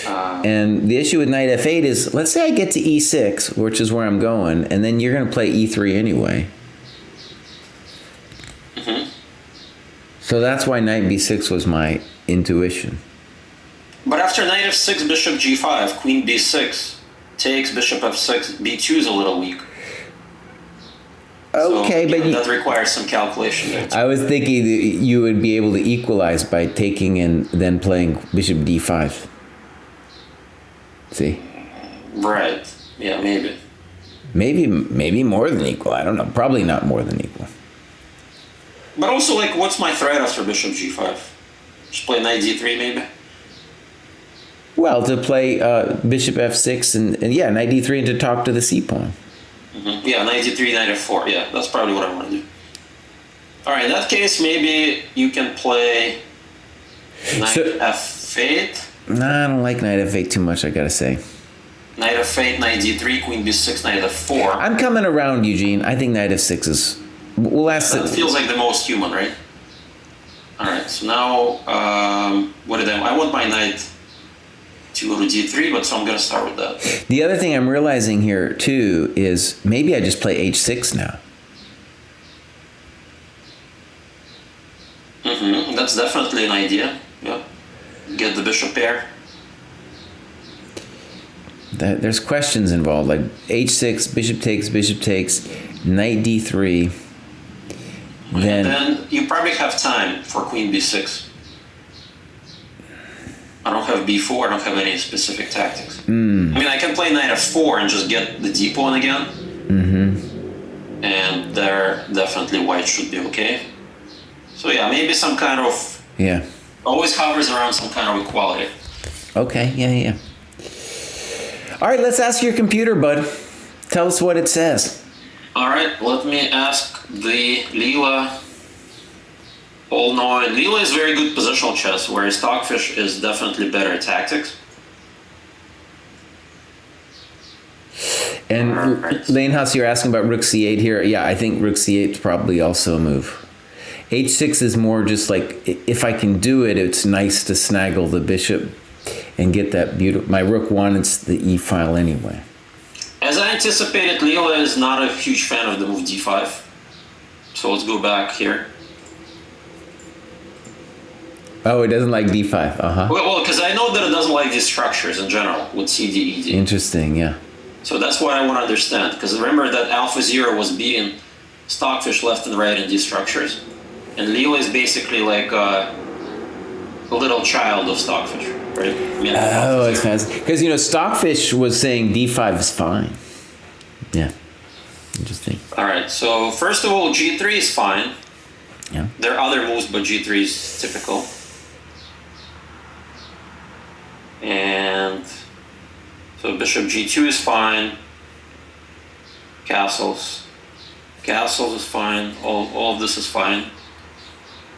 And the issue with knight f8 is, let's say I get to e6, which is where I'm going, and then you're going to play e3 anyway. Mm-hmm. So that's why knight b6 was my intuition. But after knight f6, bishop g5, queen b6, takes bishop f6, b2 is a little weak. Okay, so, but that requires some calculation there too. I was thinking that you would be able to equalize by taking and then playing bishop d5. See? Right. Yeah, maybe. Maybe more than equal. I don't know. Probably not more than equal. But also, like, what's my threat after bishop g5? Just play knight d3 maybe? Well, to play bishop f6 and yeah, knight d3 and to talk to the c pawn. Mm-hmm. Yeah, knight d3, knight f4. Yeah, that's probably what I want to do. All right, in that case, maybe you can play knight f8. Nah, I don't like knight f8 too much, I gotta say. Knight f8, knight d3, queen b6, knight f4. I'm coming around, Eugene. I think knight f6 is... We'll ask that feels like the most human, right? All right, so now, what did I want my knight to go to d3, but so I'm going to start with that. The other thing I'm realizing here, too, is maybe I just play h6 now. Mm-hmm. That's definitely an idea. Yeah. Get the bishop pair. There's questions involved, like h6, bishop takes, knight d3. Then you probably have time for queen b6. I don't have b4. I don't have any specific tactics. I mean, I can play knight f4 and just get the d pawn again. Mm-hmm. And there, definitely white should be okay. So yeah, maybe some kind of... Yeah. Always hovers around some kind of equality. Okay, yeah. All right, let's ask your computer, bud. Tell us what it says. All right, let me ask the Leela. All-knowing. Leela is very good positional chess, whereas Stockfish is definitely better at tactics. And Lanehouse, you're asking about rook c8 here. Yeah, I think rook c8 is probably also a move. h6 is more just like, if I can do it, it's nice to snaggle the bishop and get that beautiful... My rook wants the e file anyway. As I anticipated, Leela is not a huge fan of the move d5. So let's go back here. Oh, it doesn't like d5. Uh-huh. Well, because I know that it doesn't like these structures in general with CD, ED. Interesting, yeah. So that's what I want to understand. Because remember that Alpha Zero was beating Stockfish left and right in these structures. And Leela is basically like a little child of Stockfish, right? I mean, oh, it's fascinating. Because, you know, Stockfish was saying d5 is fine. Yeah. Interesting. All right. So first of all, g3 is fine. Yeah. There are other moves, but g3 is typical. And so bishop g2 is fine. Castles is fine. All of this is fine.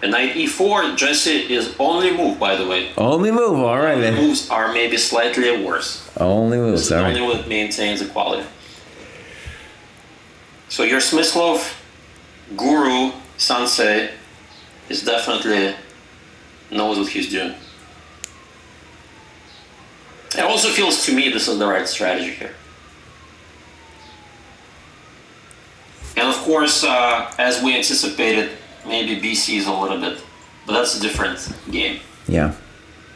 And knight e4, Jesse, is only move, by the way. Only move, all right, then. Moves are maybe slightly worse. Only moves, all right. Only one that maintains equality. So your Smyslov guru, sensei, is definitely knows what he's doing. It also feels to me this is the right strategy here. And of course, as we anticipated, maybe BC is a little bit, but that's a different game. Yeah.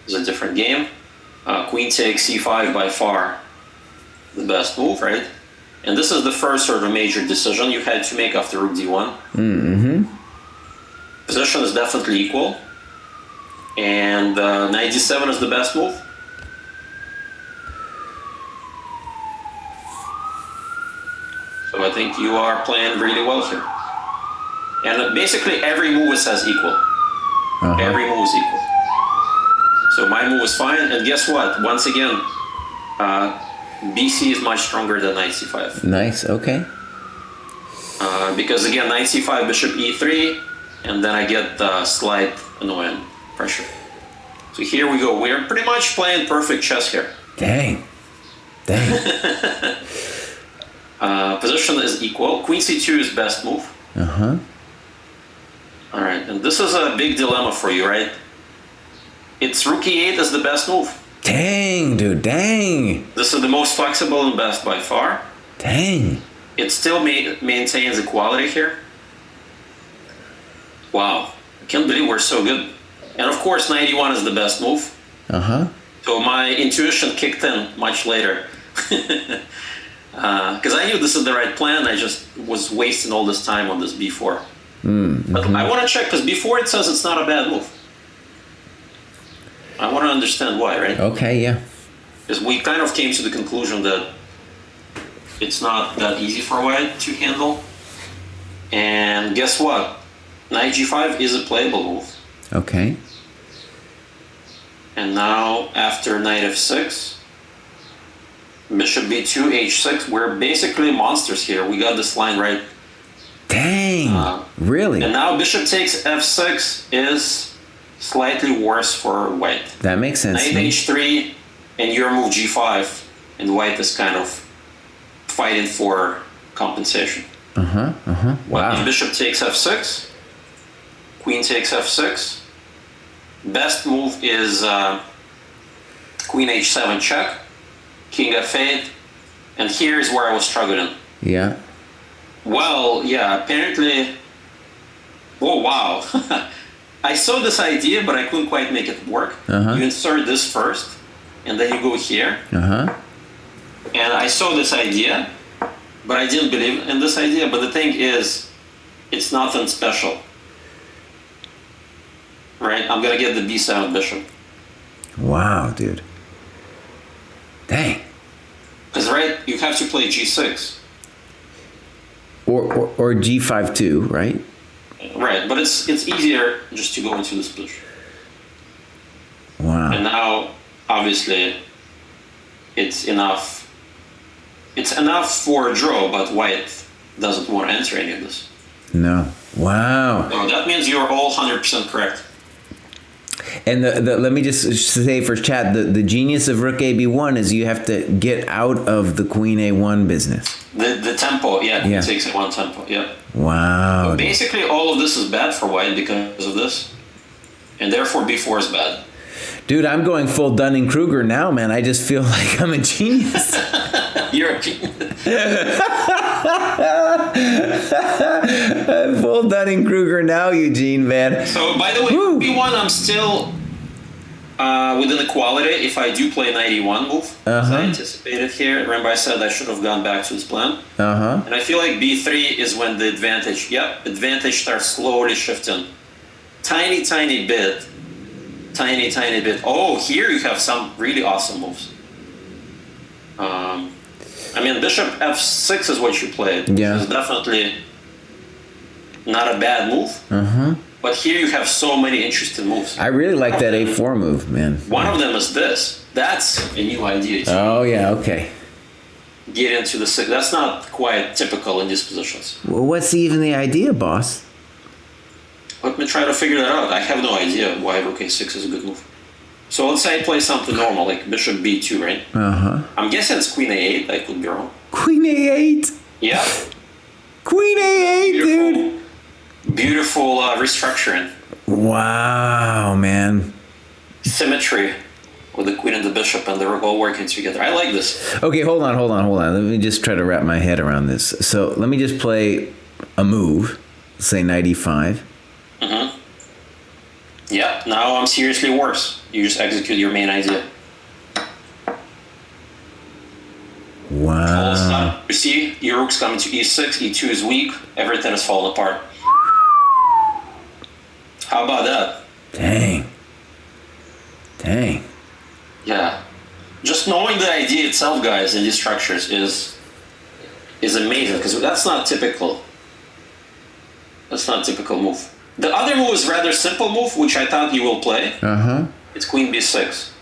It's a different game. Queen takes c5 by far the best move, right? And this is the first sort of major decision you had to make after rook d1. Mm-hmm. Position is definitely equal. And knight d7 is the best move. So I think you are playing really well here. And basically every move says equal. Uh-huh. Every move is equal. So my move is fine, and guess what? Once again, BC is much stronger than knight c5. Nice, okay. Because again, knight c5, bishop e3, and then I get the slight annoying pressure. So here we go. We're pretty much playing perfect chess here. Dang. Position is equal. Queen c2 is best move. Uh-huh. All right, and this is a big dilemma for you, right? It's rook e8 is the best move. Dang, dude, dang. This is the most flexible and best by far. Dang. It still maintains equality here. Wow, I can't believe we're so good. And of course, knight e1 is the best move. Uh-huh. So my intuition kicked in much later. Because I knew this is the right plan. I just was wasting all this time on this b4. Mm-hmm. But I want to check, because before it says it's not a bad move. I want to understand why, right? Okay, yeah. Because we kind of came to the conclusion that it's not that easy for white to handle. And guess what? Knight g5 is a playable move. Okay. And now, after knight f6, bishop b2, h6, we're basically monsters here. We got this line right. Dang, really? And now bishop takes f6 is slightly worse for white. That makes sense. Knight h3 and your move g5, and white is kind of fighting for compensation. Uh-huh, uh-huh. Wow. Bishop takes f6, queen takes f6, Best move is Queen H7 check, King F8, and here's where I was struggling. Yeah. Well, yeah, apparently. Oh, wow. I saw this idea, but I couldn't quite make it work. You insert this first, and then you go here. And I saw this idea, but I didn't believe in this idea. But the thing is, it's nothing special. Right? I'm going to get the B7 bishop. Wow, dude. Dang. Because, right, you have to play G6. Or G5 too, right? Right, but it's easier just to go into this position. Wow. And now, obviously, it's enough. It's enough for a draw, but white doesn't want to enter any of this. No. Wow. So that means you're all 100% correct. And let me just say for chat, the genius of Rook AB1 is you have to get out of the Queen A1 business. The tempo, yeah. It takes it one tempo, yeah. Wow. So basically, all of this is bad for white because of this, and therefore B4 is bad. Dude, I'm going full Dunning-Kruger now, man. I just feel like I'm a genius. You're a genius. I'm full Dunning-Kruger now, Eugene, man. So, by the way, B1, I'm still within equality if I do play 91 move. As I anticipated here. Remember I said I should have gone back to this plan. And I feel like B3 is when the advantage, advantage starts slowly shifting. Tiny, tiny bit. Tiny, tiny bit. Oh, here you have some really awesome moves. I mean, bishop f6 is what you played. Yeah. It's definitely not a bad move. But here you have so many interesting moves. I really like that a4 move, man. One of them is this. That's a new idea. Oh, yeah, okay. Get into the six. That's not quite typical in these positions. Well, what's even the idea, boss? Let me try to figure that out. I have no idea why rook a6 is a good move. So let's say I play something normal, like bishop b2, right? I'm guessing it's queen a8. I could be wrong. Queen a8? Yeah. Queen a8, dude. Beautiful restructuring. Wow, man. Symmetry with the queen and the bishop and the rook all working together. I like this. Okay, hold on. Let me just try to wrap my head around this. So let me just play a move, say knight e5. Yeah, now I'm seriously worse. You just execute your main idea. Wow. You see, your rook's coming to e6, e2 is weak, everything is falling apart. How about that? Dang. Yeah. Just knowing the idea itself, guys, in these structures is amazing, because that's not typical. That's not a typical move. The other move is rather simple move, which I thought you will play. It's queen b6.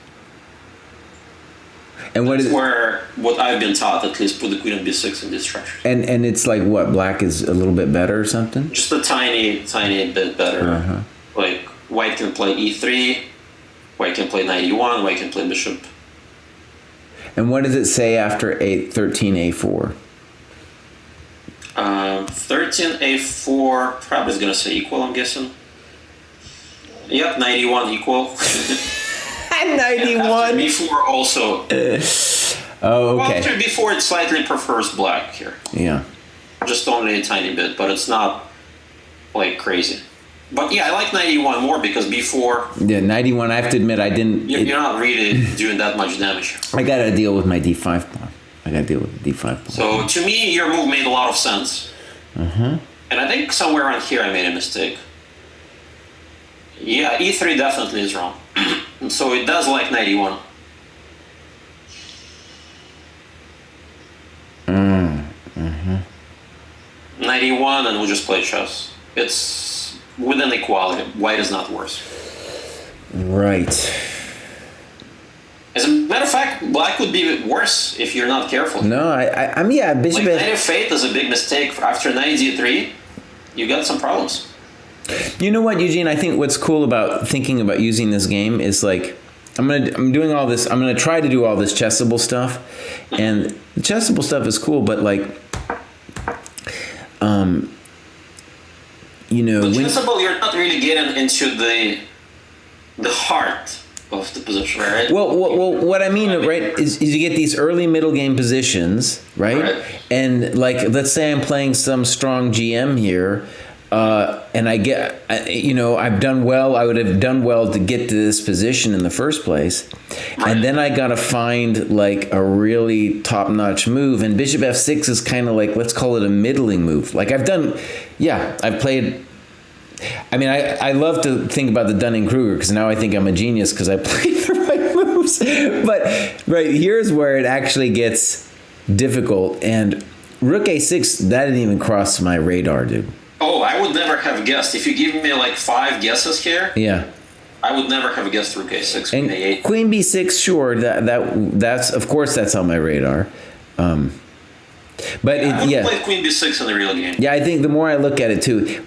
And what is where what I've been taught, at least, put the queen on b6 in this structure. And it's like what, black is a little bit better or something? Just a tiny bit better. Like white can play e3, white can play knight e1, white can play bishop. And what does it say after 13 a4? 13 a4 probably is gonna say equal, I'm guessing. Yep, knight e1 equal. 91. b4 also. Oh, okay. Well, after b4 it slightly prefers black here. Yeah. Just only a tiny bit, but it's not like crazy. But yeah, I like knight e1 more because b4. Yeah, 91. I have to admit, I didn't. You're not really doing that much damage. I got to deal with my d5 pawn. I got to deal with the d5 pawn. So to me, your move made a lot of sense. And I think somewhere around here I made a mistake. Yeah, e3 definitely is wrong. So it does like knight e1. Knight e1 and we'll just play chess. It's within equality. White is not worse. Right. As a matter of fact, black would be worse if you're not careful. No, I'm yeah, bishop. Like knight f8 is a big mistake. After knight d3, you got some problems. You know what, Eugene? I think what's cool about thinking about using this game is like I'm doing all this. I'm gonna try to do all this chessable stuff, and the chessable stuff is cool. But like, you know, chessable, you're not really getting into the heart of the position, right? Well, what I mean, right, is you get these early middle game positions, right? And like, let's say I'm playing some strong GM here, and I've done well. I would have done well to get to this position in the first place, and then I gotta find like a really top-notch move. And Bishop F6 is kind of like, let's call it a middling move. Like I've played. I mean, I love to think about the Dunning-Kruger because now I think I'm a genius because I played the right moves. But here's where it actually gets difficult. And Rook A6, that didn't even cross my radar, dude. Oh, I would never have guessed. If you give me like 5 guesses here, I would never have guessed Rook A6, Queen A8. Queen B6, sure. That's of course that's on my radar. But I would play Queen B6 in the real game. Yeah, I think the more I look at it too,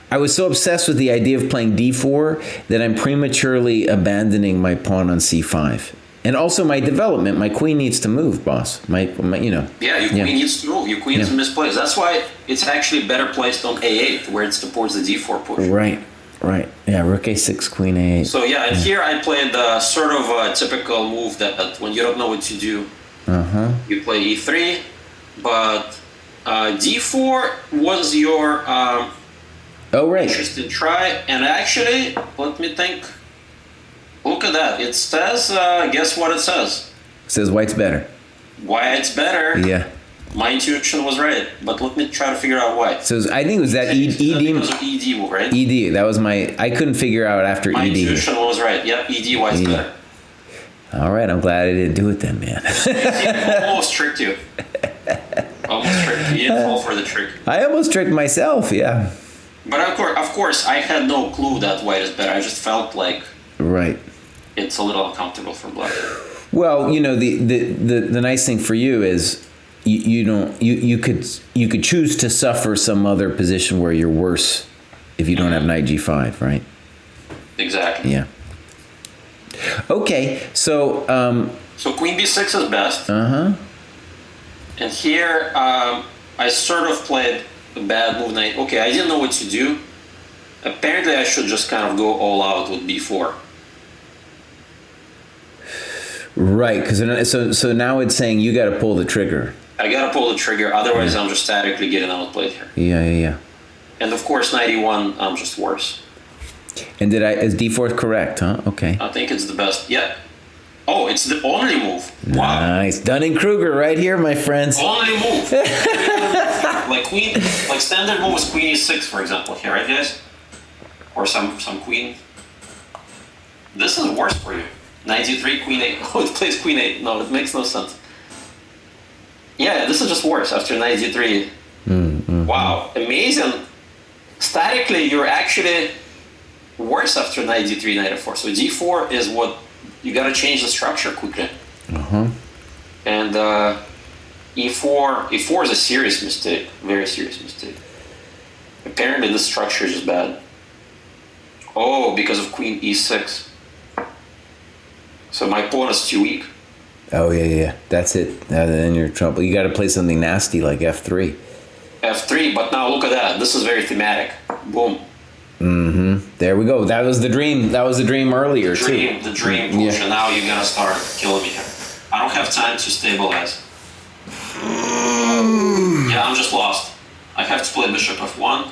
I was so obsessed with the idea of playing d4 that I'm prematurely abandoning my pawn on c5. And also my development, my queen needs to move, boss. Yeah, your queen needs to move. Your queen is misplaced. That's why it's actually better placed on a8, where it supports the d4 push. Right. Yeah, Rook a6, Queen a8. So here I played sort of a typical move that when you don't know what to do, you play e3. But d4 was your... interesting try. And actually, let me think. Look at that. It says, guess what it says? It says white's better. White's better. Yeah. My intuition was right, but let me try to figure out why. So I think it was that ED. Because of ED, right? ED. That was I couldn't figure out after my ED. My intuition was right. Yep, ED, white's better. All right, I'm glad I didn't do it then, man. Almost tricked you. Almost tricked you. You didn't fall for the trick. I almost tricked myself, yeah. But of course, I had no clue that white is better. I just felt like it's a little uncomfortable for black. Well, the nice thing for you is you could choose to suffer some other position where you're worse if you don't have knight g5, right? Exactly. Yeah. Okay, so queen b6 is best. And here I sort of played a bad move knight. Okay, I didn't know what to do. Apparently, I should just kind of go all out with b4. Right, because so now it's saying you got to pull the trigger. I got to pull the trigger, otherwise I'm just statically getting outplayed here. Yeah. And of course, knight e1, I'm just worse. And is d4 correct, huh? Okay. I think it's the best. Yeah. Oh, it's the only move. Wow. Nice. Dunning-Kruger right here, my friends. Only move. like standard move is queen e6, for example, here, right, guys? Or some queen. This is worse for you. Knight d3, queen 8. Oh, it plays queen 8. No, it makes no sense. Yeah, this is just worse after knight d3. Wow, amazing. Statically, you're actually worse after knight d3, knight f4. So d4 is what you got to change the structure quickly. And e4 is a serious mistake, very serious mistake. Apparently, this structure is just bad. Oh, because of queen e6. So my pawn is too weak. Oh yeah. That's it. Then you're in trouble. You got to play something nasty like f3. F3, but now look at that. This is very thematic. Boom. There we go. That was the dream. That was the dream earlier too. The dream push, and now you're gonna start killing me here. I don't have time to stabilize. Yeah, I'm just lost. I have to play bishop f1.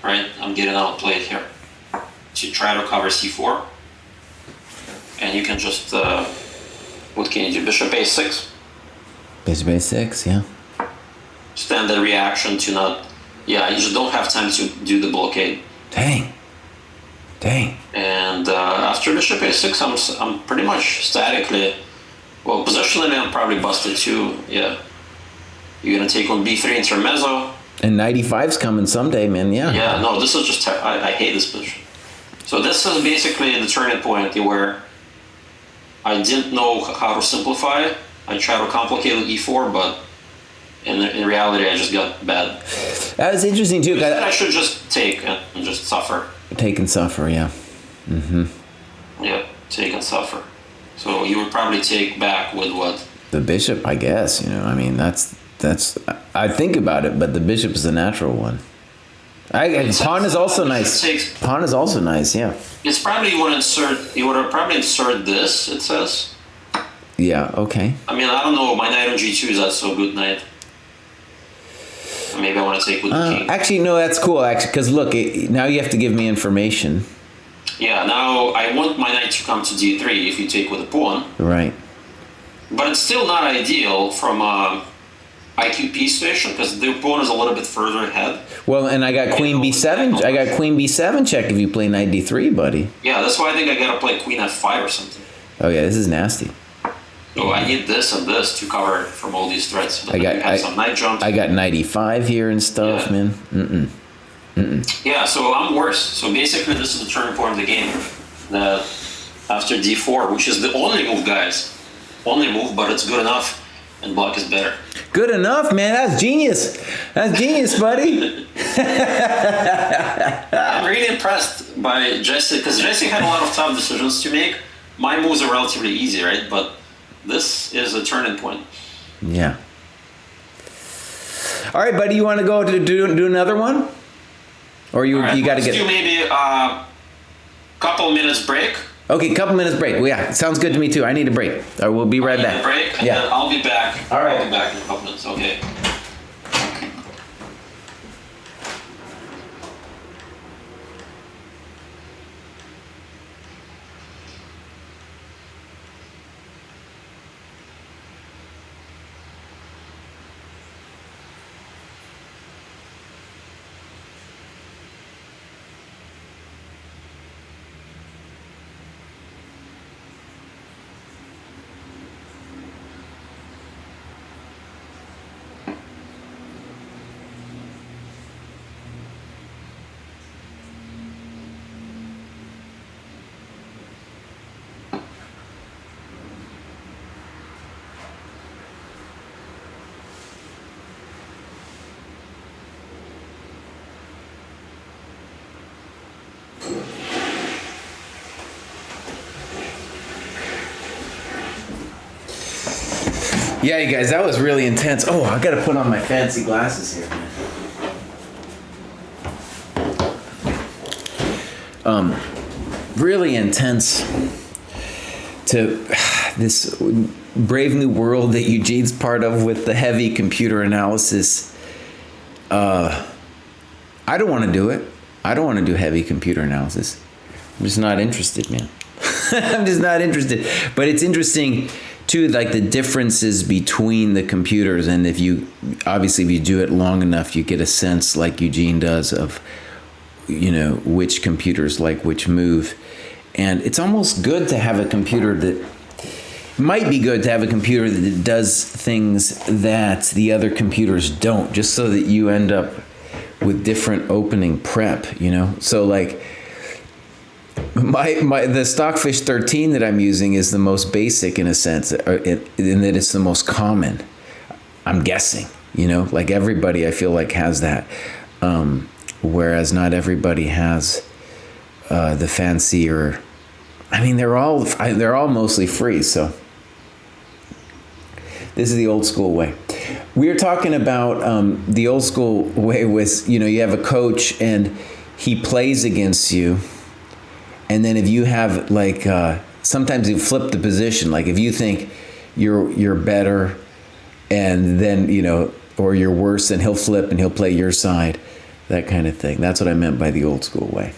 Right, I'm getting outplayed here. To try to cover c4. And you can just, what can you do? Bishop a6. Bishop a6, yeah. Standard reaction to not, you just don't have time to do the blockade. Dang. And after bishop a6, I'm pretty much statically, well, positionally I'm probably busted too, yeah. You're gonna take on b3 intermezzo. And 95's coming someday, man, yeah. Yeah, no, this is just, I hate this position. So this is basically the turning point where I didn't know how to simplify it. I tried to complicate with e4, but in reality, I just got bad. That was interesting too. I should just take and just suffer. Take and suffer, yeah. Yeah, take and suffer. So you would probably take back with what? The bishop, I guess. I mean, that's. I think about it, but the bishop is the natural one. Pawn is also nice. Pawn is also nice, yeah. It's probably you would probably insert this, it says. Yeah, okay. I mean, I don't know, my knight on g2 is not so good knight. Maybe I want to take with the king. Actually, no, that's cool, actually, because look, now you have to give me information. Yeah, now I want my knight to come to d3 if you take with a pawn. Right. But it's still not ideal from IQP situation because the pawn is a little bit further ahead. Well, and I got queen b7. I got queen b7 check if you play knight d3, buddy. Yeah, that's why I think I gotta play queen f5 or something. Oh yeah, this is nasty. Oh, I need this and this to cover from all these threats. I got some knight jumps. I got knight e5 here and stuff, man. Yeah, so I'm worse. So basically, this is the turning point of the game. That after d4, which is the only move, guys. Only move, but it's good enough, and black is better. Good enough, man. That's genius. That's genius, buddy. I'm really impressed by Jesse, because Jesse had a lot of tough decisions to make. My moves are relatively easy, right? But this is a turning point. Yeah. All right, buddy. You want to go to do another one, or you got to get? Let's do maybe a couple minutes break. Okay, couple minutes break. Well, yeah, sounds good to me too. I need a break. We'll be right back. Break, and then I'll be back. All right. I'll be back in a couple minutes. Okay. Yeah, you guys, that was really intense. Oh, I gotta put on my fancy glasses here, man. Really intense to this brave new world that Eugene's part of with the heavy computer analysis. I don't want to do it. I don't want to do heavy computer analysis. I'm just not interested, man. I'm just not interested. But it's interesting too, like the differences between the computers, and if you do it long enough, you get a sense, like Eugene does, of which computers like which move. And it's almost good to have a computer that might be good to have a computer that does things that the other computers don't, just so that you end up with different opening prep, So like the Stockfish 13 that I'm using is the most basic in a sense, in that it's the most common. I'm guessing, like everybody I feel like has that, whereas not everybody has the fancier. I mean, they're all mostly free. So this is the old school way. We are talking about the old school way was, you have a coach and he plays against you. And then if you have sometimes you flip the position. Like if you think you're better, and then or you're worse, then he'll flip and he'll play your side, that kind of thing. That's what I meant by the old school way.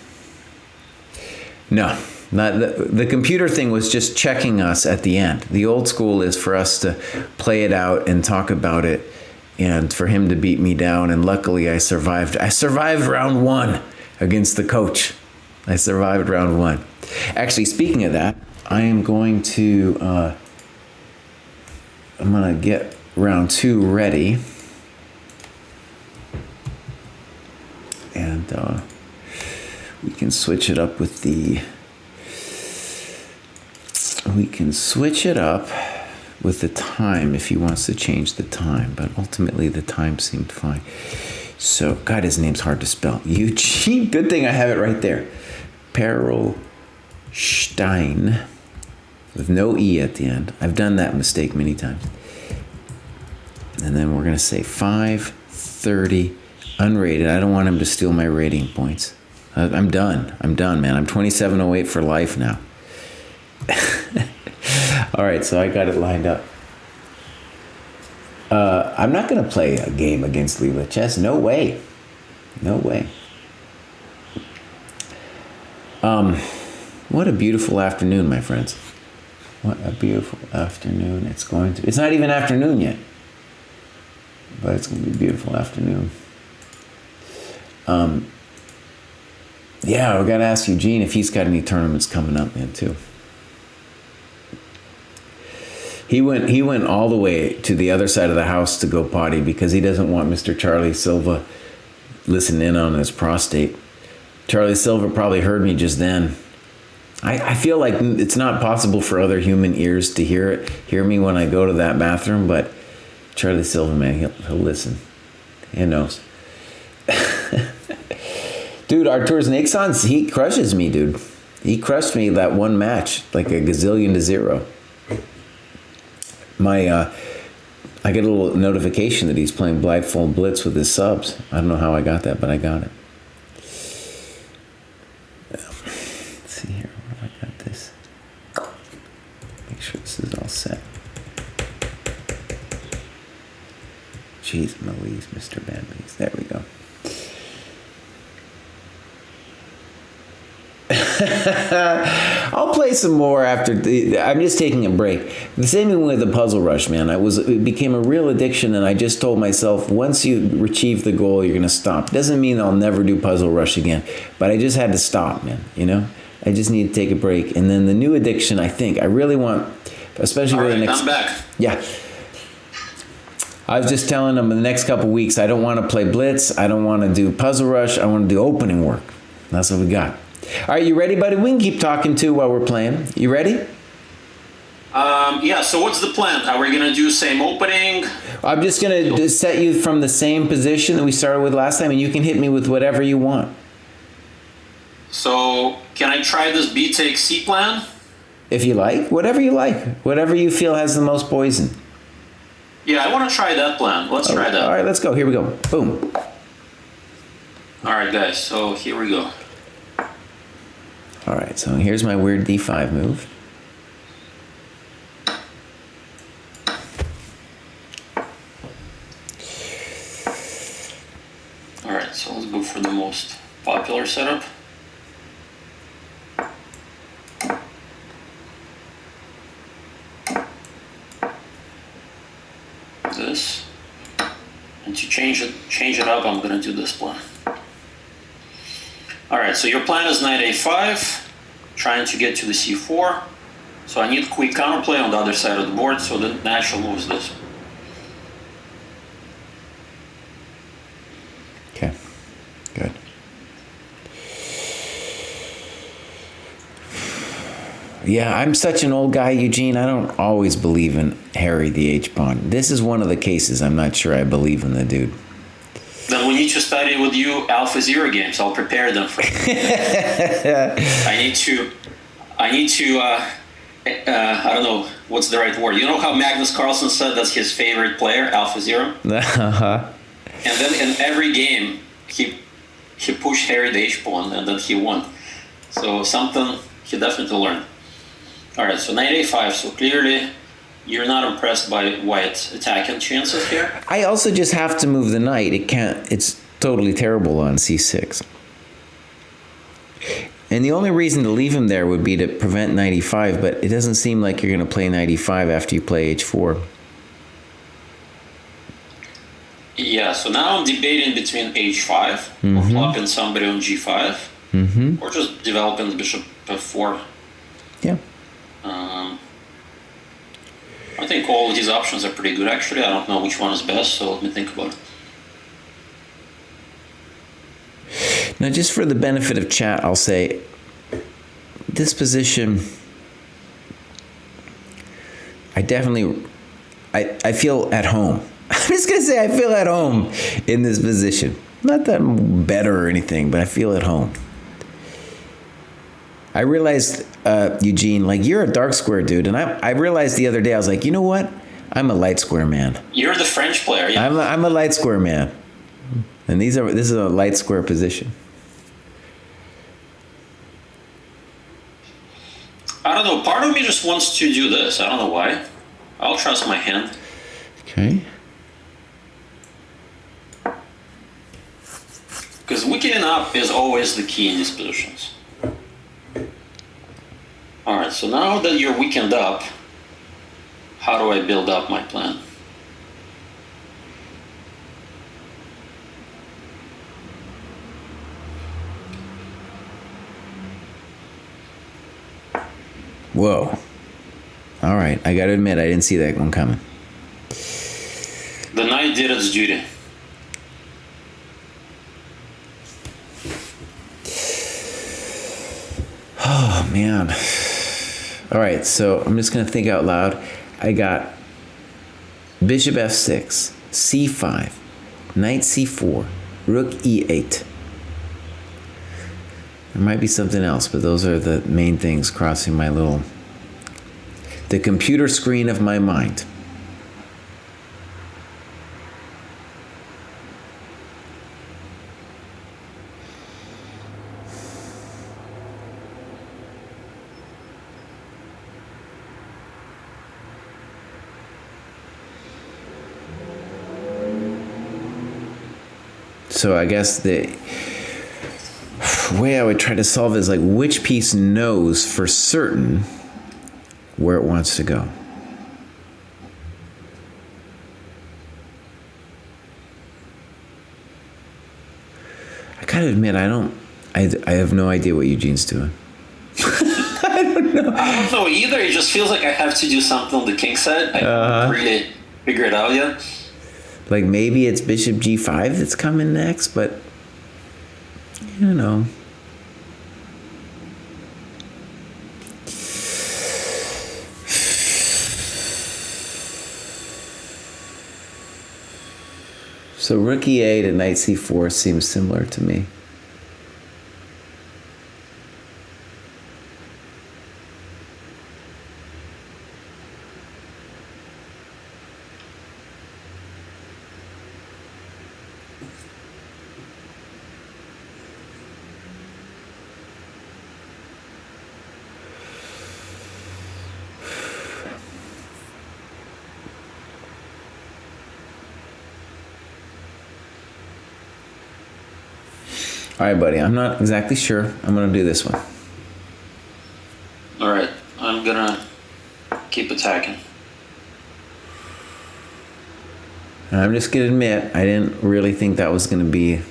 No, not the computer thing was just checking us at the end. The old school is for us to play it out and talk about it, and for him to beat me down. And luckily, I survived. I survived round 1 against the coach. I survived round 1. Actually, speaking of that, I am going to I'm going to get round 2 ready. And we can switch it up with the time if he wants to change the time, but ultimately the time seemed fine. So, God, his name's hard to spell. Eugene, good thing I have it right there. Perelsteyn, with no E at the end. I've done that mistake many times. And then we're going to say 5:30 Unrated. I don't want him to steal my rating points. I'm done. I'm done, man. I'm 2708 for life now. All right, so I got it lined up. I'm not going to play a game against Leela Chess. No way. No way. What a beautiful afternoon, my friends. What a beautiful afternoon it's going to. It's not even afternoon yet. But it's going to be a beautiful afternoon. Yeah, we got to ask Eugene if he's got any tournaments coming up, man, too. He went all the way to the other side of the house to go potty because he doesn't want Mr. Charlie Silva listening in on his prostate. Charlie Silva probably heard me just then. I feel like it's not possible for other human ears to hear me when I go to that bathroom, but Charlie Silva, man, he'll listen. He knows. Dude, Artur Nixon, he crushes me, dude. He crushed me that one match, like a gazillion to 0. I get a little notification that he's playing Blindfold Blitz with his subs. I don't know how I got that, but I got it. Let's see here, where I got this. Make sure this is all set. Jeez, Louise, Mr. Badleys. There we go. I'll play some more after. I'm just taking a break. The same thing with the Puzzle Rush, man. It became a real addiction, and I just told myself, once you achieve the goal, you're going to stop. Doesn't mean I'll never do Puzzle Rush again, but I just had to stop, man. You know, I just need to take a break. And then the new addiction, I really want, especially for the next. I'm back. Yeah. I was just telling them in the next couple weeks, I don't want to play Blitz. I don't want to do Puzzle Rush. I want to do opening work. That's what we got. All right, you ready, buddy? We can keep talking, too, while we're playing. You ready? Yeah, so what's the plan? Are we going to do same opening? I'm just going to set you from the same position that we started with last time, and you can hit me with whatever you want. So, can I try this B take C plan? If you like. Whatever you like. Whatever you feel has the most poison. Yeah, I want to try that plan. Let's try that. All right, let's go. Here we go. Boom. All right, guys, so here we go. All right, so here's my weird D5 move. All right, so let's go for the most popular setup. This. And to change it up, I'm going to do this plan. All right, so your plan is knight a5, trying to get to the c4. So I need quick counterplay on the other side of the board, so the natural move is this. Okay, good. Yeah, I'm such an old guy, Eugene. I don't always believe in Harry the H-pawn. This is one of the cases I'm not sure I believe in the dude. Then we need to study with you Alpha Zero games. I'll prepare them for you. I need to, I don't know, what's the right word? You know how Magnus Carlsen said that's his favorite player, Alpha Zero? Uh-huh. And then in every game, he pushed Harry the H-pawn, and then he won. So something he definitely learned. All right, so knight a5, so clearly you're not impressed by White's attacking chances here. I also just have to move the knight. It's totally terrible on c6. And the only reason to leave him there would be to prevent knight e5, but it doesn't seem like you're going to play knight e5 after you play h4. Yeah, so now I'm debating between h5 or flopping somebody on g5 or just developing the bishop f4. Yeah. I think all of these options are pretty good, actually. I don't know which one is best, so let me think about it. Now, just for the benefit of chat, I'll say this position, I feel at home. I'm just going to say I feel at home in this position. Not that I'm better or anything, but I feel at home. I realized, Eugene, like, you're a dark square dude, and I realized the other day, I was like, you know what? I'm a light square man. You're the French player. Yeah. I'm a light square man. And this is a light square position. I don't know. Part of me just wants to do this. I don't know why. I'll trust my hand. Okay. Because weakening up is always the key in these positions. Alright, so now that you're weakened up, how do I build up my plan? Whoa. All right, I gotta admit, I didn't see that one coming. The knight did its duty. Oh, man. All right, so I'm just gonna think out loud. I got bishop f6, c5, knight c4, rook e8. There might be something else, but those are the main things crossing the computer screen of my mind. So I guess the way I would try to solve it is like which piece knows for certain where it wants to go. I gotta admit, I have no idea what Eugene's doing. I don't know. I don't know either. It just feels like I have to do something on the king side. I haven't really figured it out yet. Like maybe it's bishop g5 that's coming next, but you know. So rook e8 and knight c4 seems similar to me. All right, buddy, I'm not exactly sure. I'm going to do this one. All right, I'm going to keep attacking. And I'm just going to admit, I didn't really think that was going to be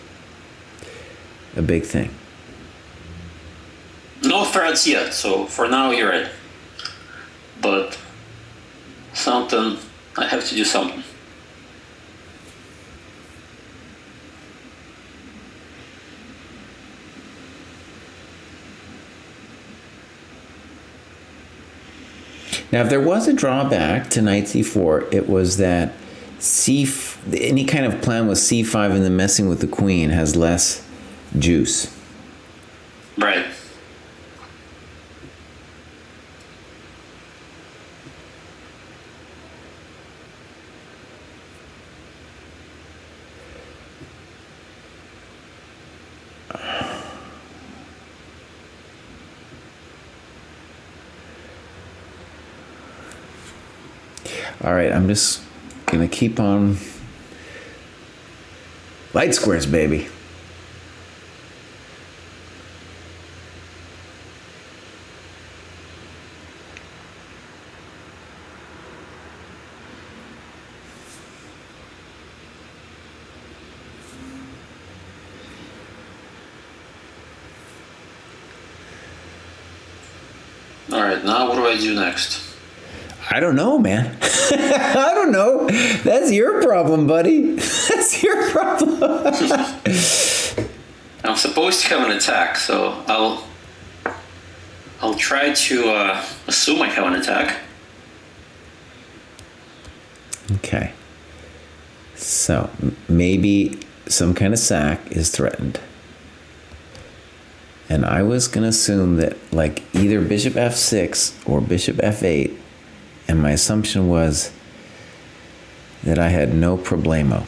a big thing. No threats yet, so for now you're right. But something, I have to do something. Now, if there was a drawback to knight c4, it was that any kind of plan with c5 and then messing with the queen has less juice. Right. All right, I'm just gonna keep on light squares, baby. All right, now what do I do next? I don't know, man. I don't know. That's your problem, buddy. That's your problem. I'm supposed to have an attack, so I'll try to assume I have an attack. Okay. So maybe some kind of sack is threatened. And I was going to assume that like either bishop f6 or bishop f8. And my assumption was that I had no problemo.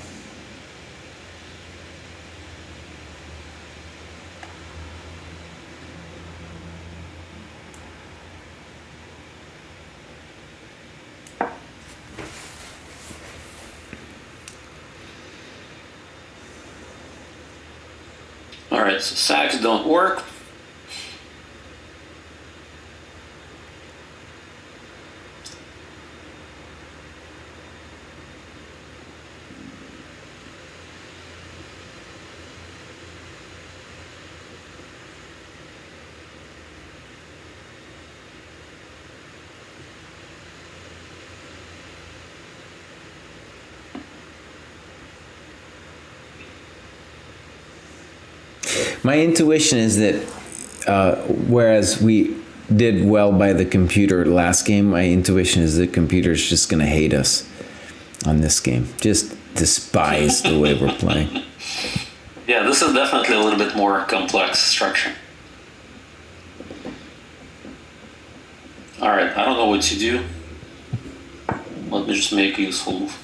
All right, so sacks don't work. My intuition is that whereas we did well by the computer last game, my intuition is the computer's just going to hate us on this game. Just despise the way we're playing. Yeah, this is definitely a little bit more complex structure. All right, I don't know what to do. Let me just make a useful move.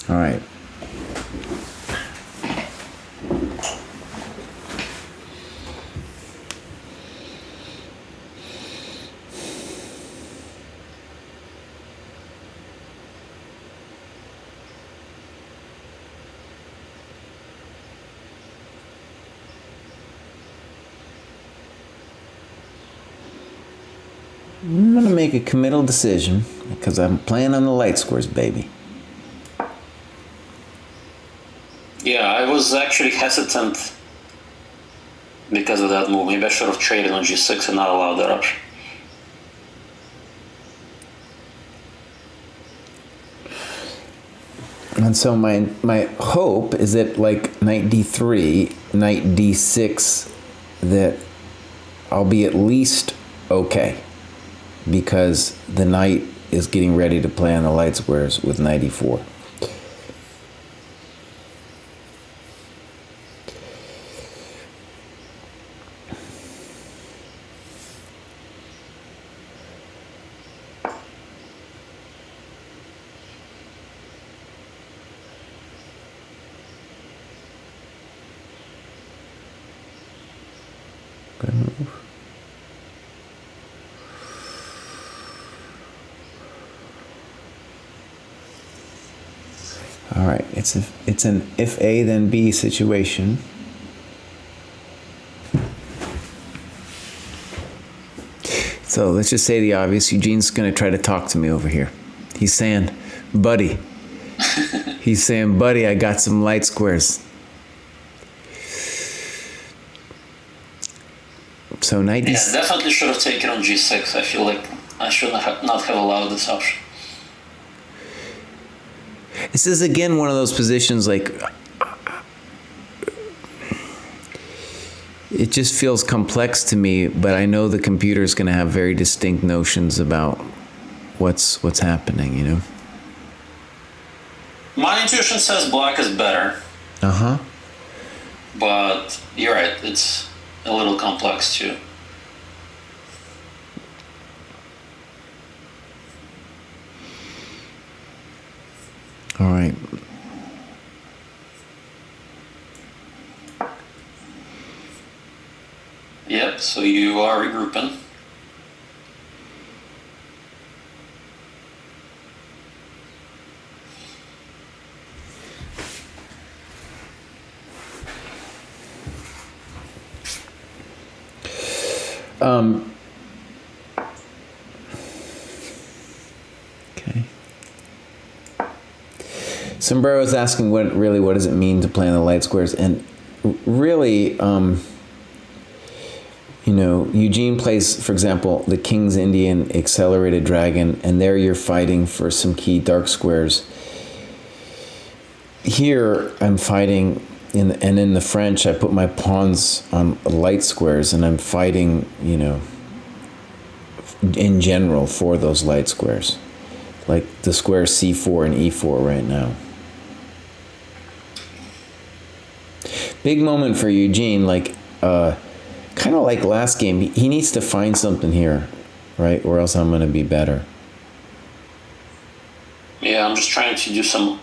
All right. I'm going to make a committal decision because I'm playing on the light squares, baby. Yeah, I was actually hesitant because of that move. Maybe I should have traded on g6 and not allowed that option. And so my hope is that like knight d3, knight d6, that I'll be at least okay. Because the knight is getting ready to play on the light squares with knight e4. Good move. All right, it's an if A then B situation. So let's just say the obvious. Eugene's going to try to talk to me over here. He's saying, buddy. He's saying, buddy, I got some light squares. So knight Yeah, definitely should have taken on g6. I feel like I should not have allowed this option. This is again one of those positions like it just feels complex to me, but I know the computer is going to have very distinct notions about what's happening, you know. My intuition says black is better. Uh-huh. But you're right, it's a little complex too. All right. Yep, so you are regrouping. Okay. Sombrero is asking what does it mean to play on the light squares, and really, you know, Eugene plays, for example, the King's Indian Accelerated Dragon, and there you're fighting for some key dark squares. Here I'm fighting, in the French, I put my pawns on light squares, and I'm fighting, you know, in general for those light squares. Like the square c4 and e4 right now. Big moment for Eugene, like, kind of like last game. He needs to find something here, right? Or else I'm going to be better. Yeah, I'm just trying to do some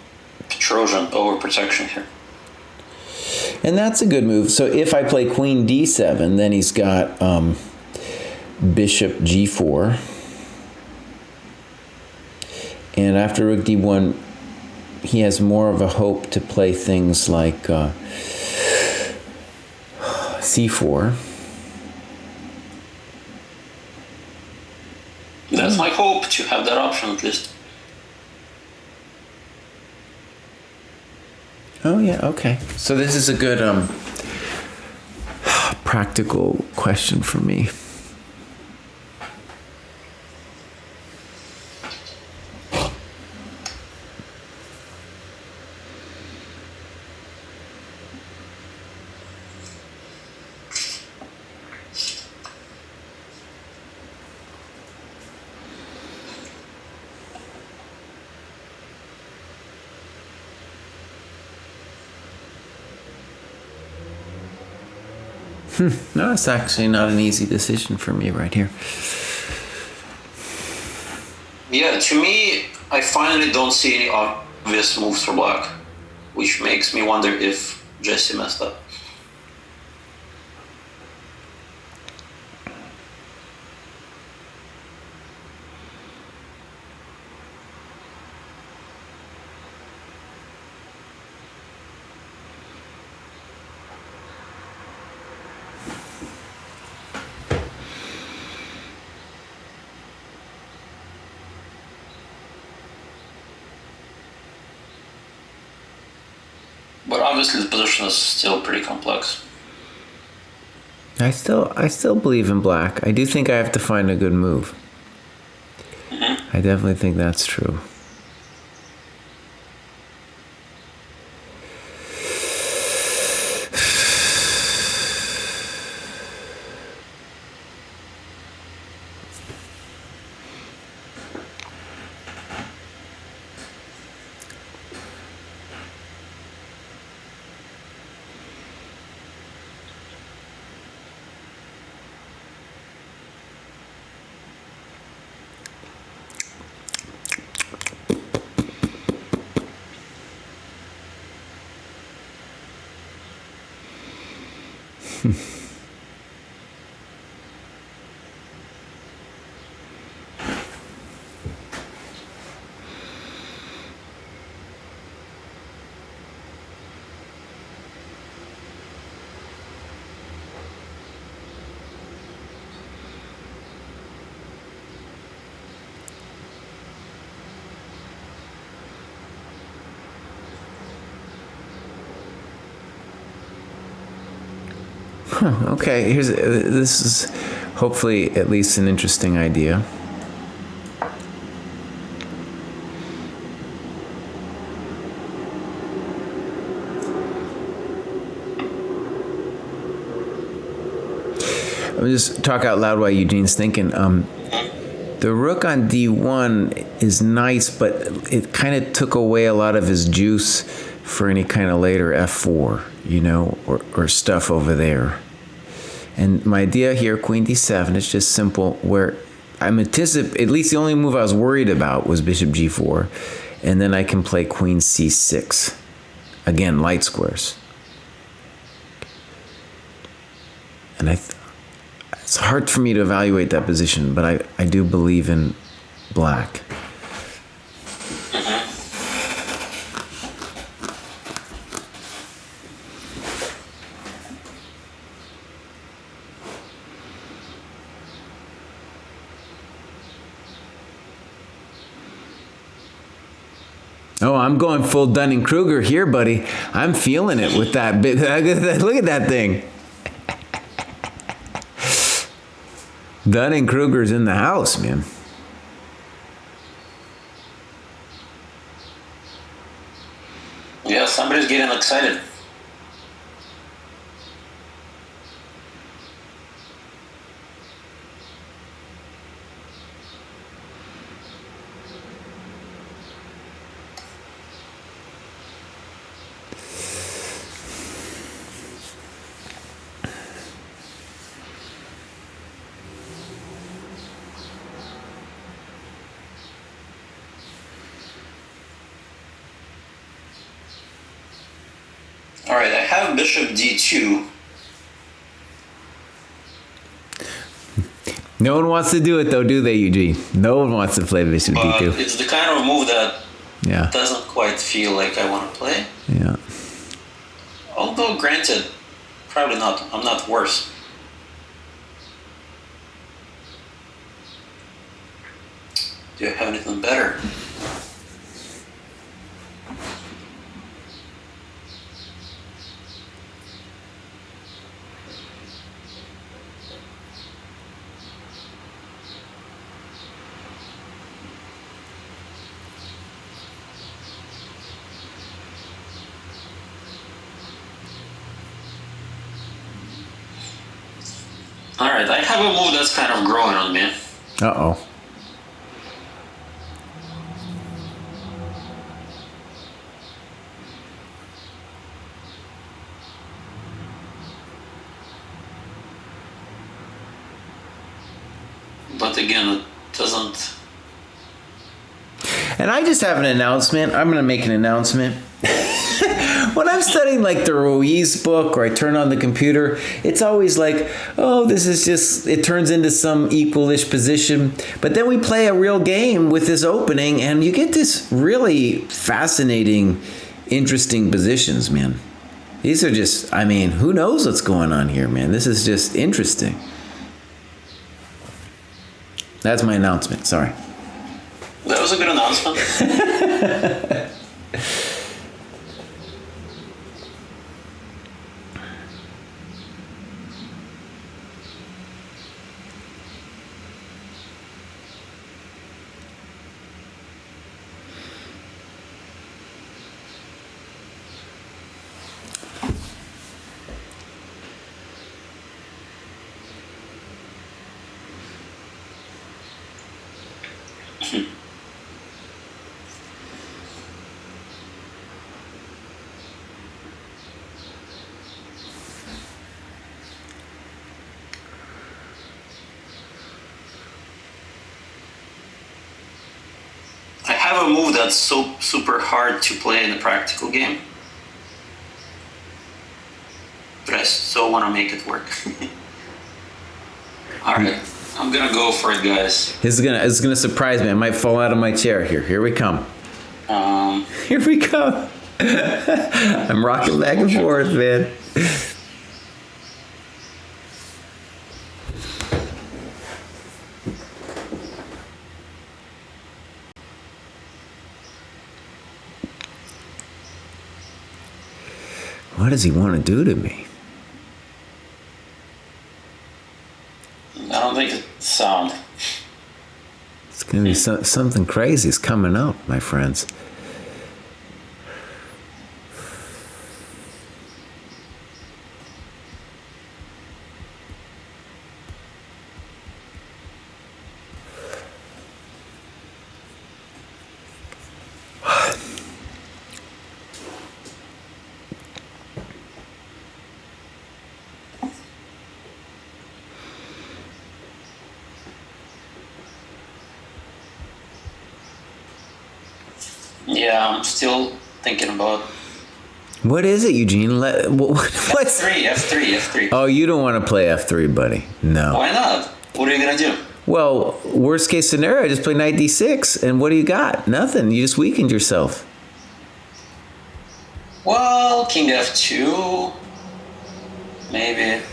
Petrosian overprotection here. And that's a good move. So if I play queen d7, then he's got bishop g4. And after rook d1, he has more of a hope to play things like c4. That's my hope, to have that option at least. Oh yeah, okay. So this is a good practical question for me. No, it's actually not an easy decision for me right here. Yeah, to me, I finally don't see any obvious moves for black, which makes me wonder if Jesse messed up. But obviously the position is still pretty complex. I still believe in black. I do think I have to find a good move. Mm-hmm. I definitely think that's true. Okay, this is hopefully at least an interesting idea. Let me just talk out loud while Eugene's thinking. The rook on d1 is nice, but it kind of took away a lot of his juice for any kind of later f4, you know, or stuff over there. And my idea here, queen d7, is just simple, where I'm at least the only move I was worried about was bishop g4, and then I can play queen c6. Again, light squares. And it's hard for me to evaluate that position, but I do believe in black. Oh, I'm going full Dunning-Kruger here, buddy. I'm feeling it with that bit. Look at that thing. Dunning-Kruger's in the house, man. Yeah, somebody's getting excited. All right, I have bishop d2. No one wants to do it though, do they, Eugene? No one wants to play bishop d2. It's the kind of move that doesn't quite feel like I want to play. Yeah. Although, granted, probably not. I'm not worse. Do you have anything better? Alright, I have a move that's kind of growing on me. Uh-oh. But again, it doesn't... And I just have an announcement. I'm going to make an announcement. When I'm studying like the Ruiz book or I turn on the computer, it's always like, oh, this is just, it turns into some equalish position. But then we play a real game with this opening and you get this really fascinating, interesting positions, man. These are just, I mean, who knows what's going on here, man. This is just interesting. That's my announcement. Sorry. That was a good announcement. I have a move that's so super hard to play in a practical game, but I still want to make it work. All right, I'm gonna go for it, guys. This is gonna surprise me. I might fall out of my chair here. Here we come. Here we come. I'm rocking back and forth, man. What does he want to do to me? I don't think it's sound. It's going to be something crazy is coming up, my friends. Yeah, I'm still thinking about... What is it, Eugene? What's F3. Oh, you don't want to play F3, buddy. No. Why not? What are you going to do? Well, worst case scenario, just play knight d6. And what do you got? Nothing. You just weakened yourself. Well, king f2. Maybe.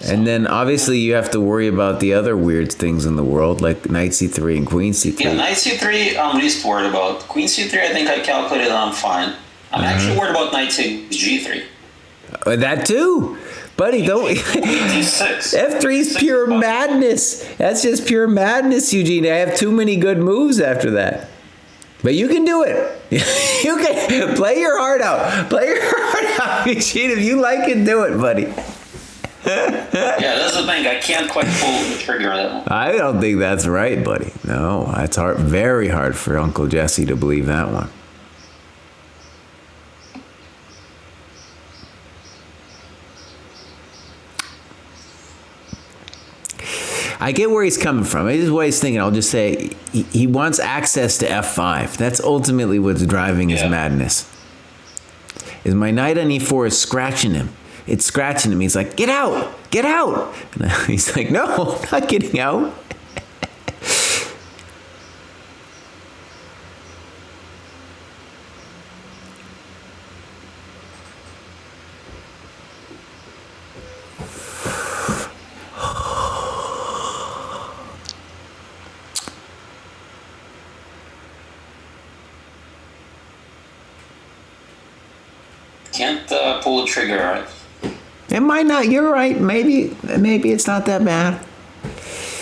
And then obviously you have to worry about the other weird things in the world, like knight c3 and queen c3. Yeah, knight c3 I'm least worried about. Queen c3 I think I calculated and I'm fine. I'm actually worried about knight takes g3. That too. Buddy, don't... d6. F3 is pure madness. That's just pure madness, Eugene. I have too many good moves after that. But you can do it. You can play your heart out. Play your heart out, Eugene. If you like it, do it, buddy. Yeah, that's the thing. I can't quite pull the trigger on that one. I don't think that's right, buddy. No, that's hard. Very hard for Uncle Jesse to believe that one. I get where he's coming from. This is what he's thinking. I'll just say he wants access to F5. That's ultimately what's driving his madness. is my knight on e4 is scratching him. It's scratching him. He's like, get out, get out. And he's like, no, I'm not getting out. Can't pull the trigger, right? It might not. You're right. Maybe it's not that bad.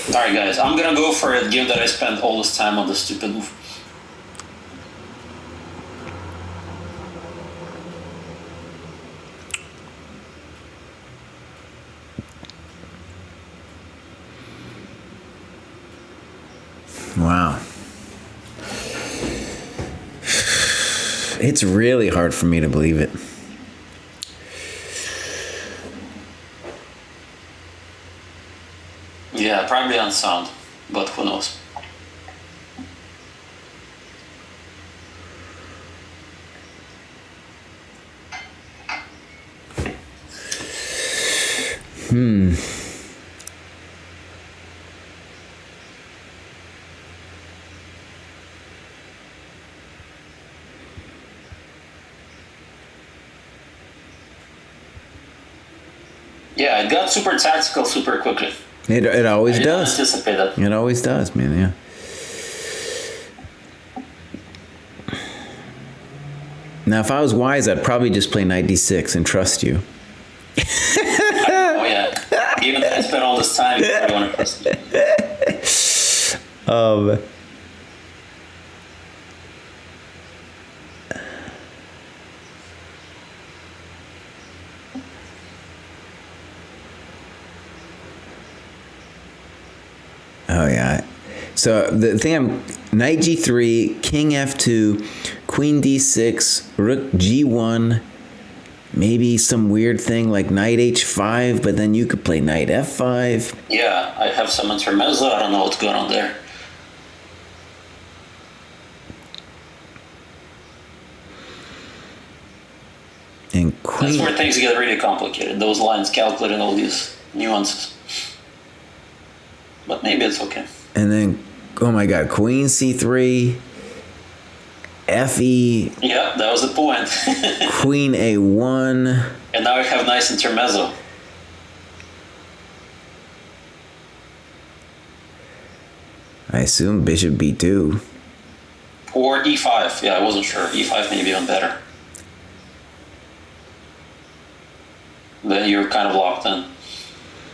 All right, guys. I'm gonna go for it, given that I spent all this time on this stupid move. Wow. It's really hard for me to believe it. Yeah, probably unsound, but who knows? Yeah, it got super tactical super quickly. It always does. Anticipate that. It always does, man. Yeah. Now, if I was wise, I'd probably just play knight d6 and trust you. Oh yeah. Even if I spent all this time, I don't want to trust you. Oh yeah. So the thing, knight g3, king f2, queen d6, rook g1, maybe some weird thing like knight h5, but then you could play knight f5. Yeah, I have some intermezzo. I don't know what's going on there. And queen. That's where things get really complicated. Those lines calculating all these nuances. But maybe it's okay. And then, oh my God, queen c3, fe. Yeah, that was the point. Queen a1. And now we have nice intermezzo. I assume bishop b2. Or e5. Yeah, I wasn't sure. E5 may be even better. Then you're kind of locked in.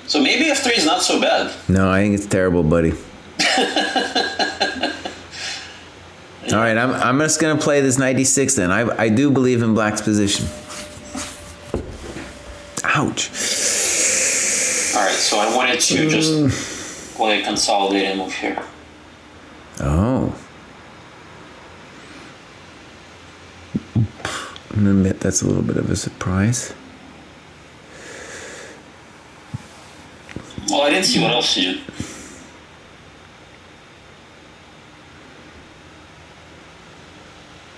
So maybe f3 is not so bad. No, I think it's terrible, buddy. All right, I'm just gonna play this knight d6 then. I do believe in black's position. Ouch. All right, so I wanted to just play a consolidating move here. Oh. I'm gonna admit that's a little bit of a surprise. Well, I didn't see what else you did.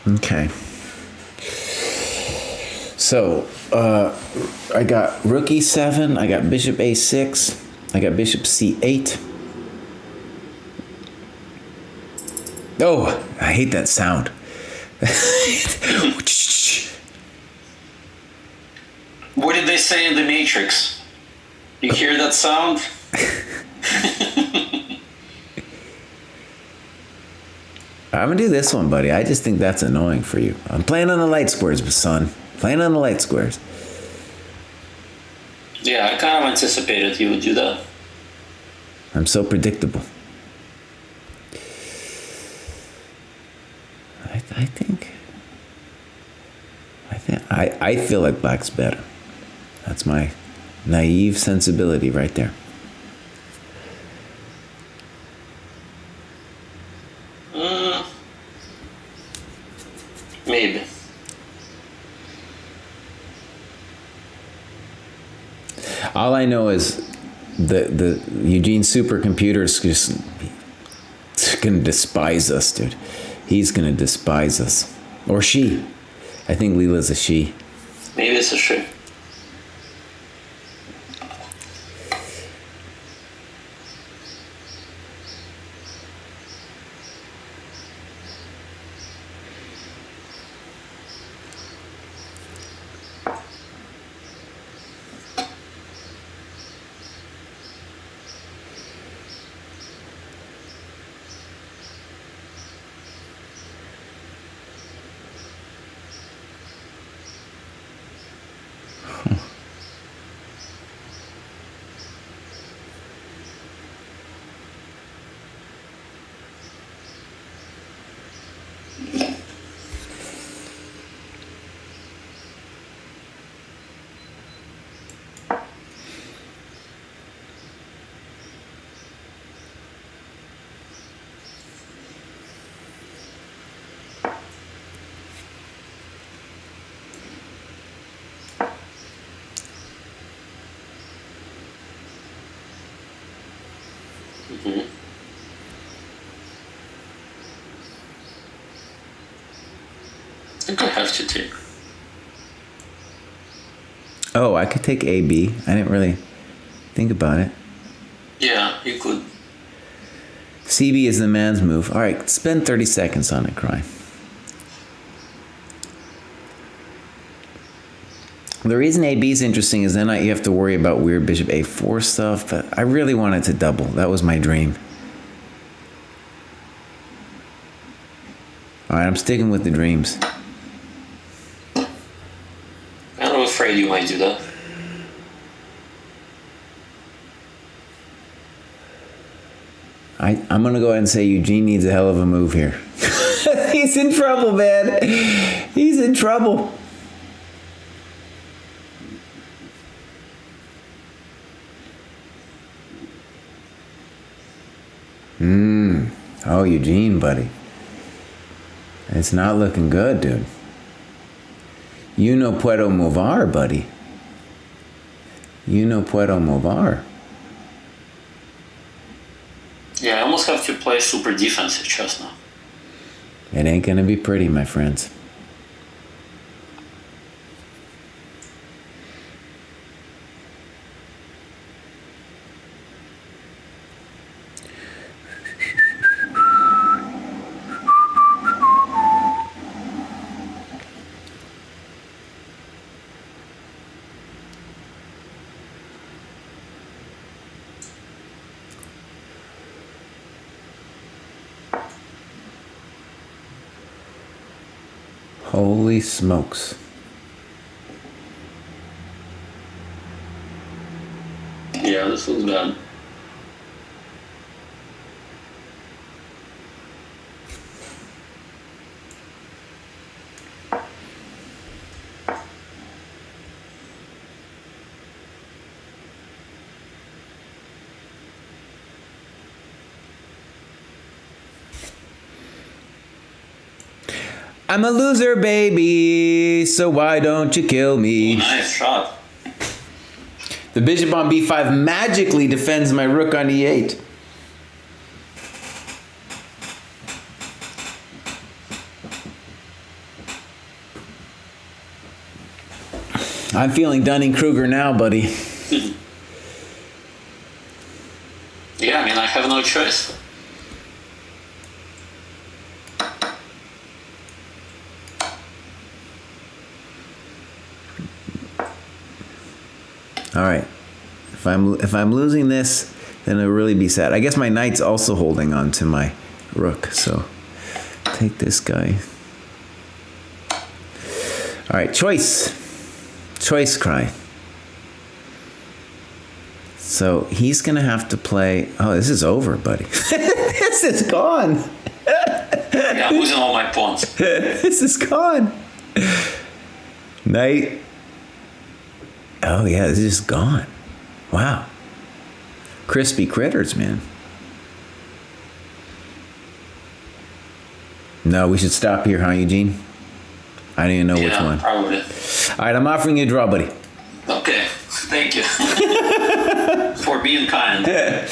Okay. So, I got rook e7, I got bishop a6, I got bishop c8. Oh, I hate that sound. What did they say in the Matrix? You hear that sound? I'm gonna do this one, buddy. I just think that's annoying for you. I'm playing on the light squares, son. Playing on the light squares. Yeah, I kind of anticipated you would do that. I'm so predictable. I feel like black's better. That's my naive sensibility right there. Maybe. All I know is the Eugene supercomputer is just gonna despise us, dude. He's gonna despise us. Or she. I think Leela's a she. Maybe it's a shame. Mm-hmm. I think I have to take. Oh, I could take AB. I didn't really think about it. Yeah, you could. CB is the man's move. All right, spend 30 seconds on it, Cry. The reason AB is interesting is then you have to worry about weird bishop A4 stuff, but I really wanted to double. That was my dream. All right, I'm sticking with the dreams. I'm afraid you might do that. I'm going to go ahead and say Eugene needs a hell of a move here. He's in trouble, man. He's in trouble. Oh, Eugene, buddy. It's not looking good, dude. You no puedo mover, buddy. You no puedo mover. Yeah, I almost have to play super defensive chess now. It ain't gonna be pretty, my friends. Holy smokes. Yeah, this was bad. I'm a loser, baby, so why don't you kill me? Oh, nice shot. The bishop on b5 magically defends my rook on e8. I'm feeling Dunning-Kruger now, buddy. Yeah, I mean, I have no choice. All right. If I'm losing this, then it'll really be sad. I guess my knight's also holding on to my rook, so take this guy. All right, choice. Choice cry. So he's gonna have to play. Oh, this is over, buddy. This is gone. Yeah, I'm losing all my pawns. This is gone. Knight. Oh yeah, this is just gone. Wow. Crispy critters, man. No, we should stop here, huh, Eugene? I don't even know which one. Probably. All right, I'm offering you a draw, buddy. Okay, thank you. For being kind. Yeah,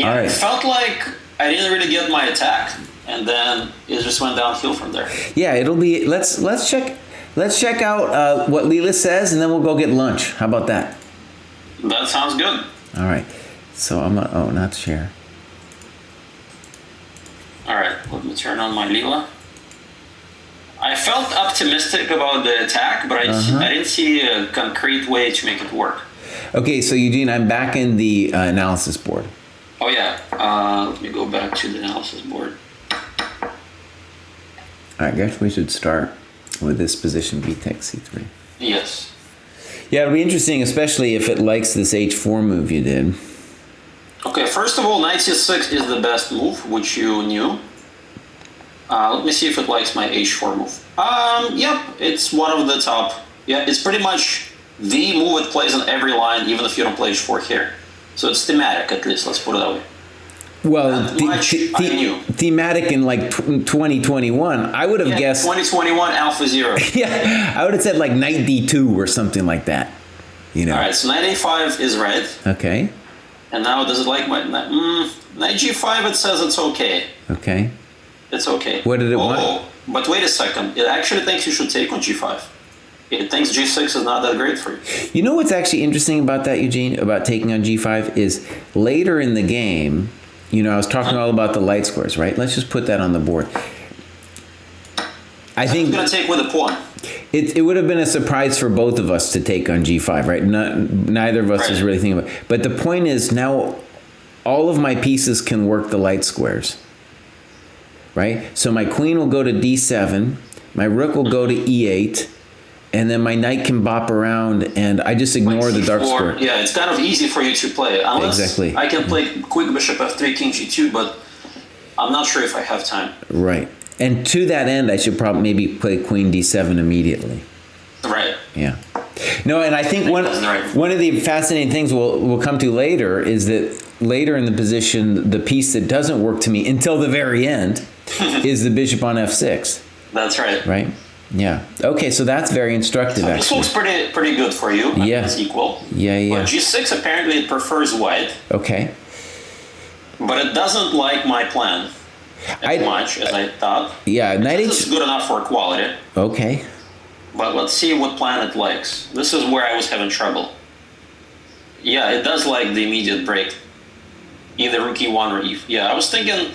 All right. It felt like I didn't really get my attack, and then it just went downhill from there. Yeah, it'll be. Let's check. let's check out what Leela says, and then we'll go get lunch. How about that? That sounds good. All right. So I'm not. Oh, not share. All right. Let me turn on my Leela. I felt optimistic about the attack, but I didn't see a concrete way to make it work. Okay, so Eugene, I'm back in the analysis board. Oh yeah. Let me go back to the analysis board. I guess we should start with this position B takes C3. Yes. Yeah, it'll be interesting, especially if it likes this H4 move you did. Okay, first of all, knight C6 is the best move, which you knew. Let me see if it likes my H4 move. Yep, it's one of the top. Yeah, it's pretty much the move it plays on every line, even if you don't play H4 here. So it's thematic, at least, let's put it that way. Well, thematic in like 2021, I would have guessed. 2021 Alpha Zero. Yeah, I would have said like knight D2 or something like that. You know. All right, so knight A5 is right. Okay. And now does it like my knight G5? It says it's okay. Okay. It's okay. What did it want? But wait a second. It actually thinks you should take on G5. It thinks G6 is not that great for you. You know what's actually interesting about that, Eugene, about taking on G5 is later in the game, you know, I was talking all about the light squares, right? Let's just put that on the board. I think it's going to take with a pawn. It would have been a surprise for both of us to take on G5, right? Neither of us was really thinking about it. But the point is now all of my pieces can work the light squares, right? So my queen will go to D7, my rook will go to E8, and then my knight can bop around, and I just ignore the dark square. Yeah, it's kind of easy for you to play. Unless exactly. I can play quick bishop F3, king G2, but I'm not sure if I have time. Right. And to that end, I should probably maybe play queen D7 immediately. Right. Yeah. No, and I think one of the fascinating things we'll come to later is that later in the position, the piece that doesn't work to me until the very end is the bishop on F6. That's right. Right? Yeah. Okay, so that's very instructive, so actually. This looks pretty good for you. Yeah. It's equal. Yeah. But G6, apparently, it prefers white. Okay. But it doesn't like my plan as much as I thought. Yeah, knight H... This is good enough for equality. Okay. But let's see what plan it likes. This is where I was having trouble. Yeah, it does like the immediate break. Either rook E1 or E... Yeah, I was thinking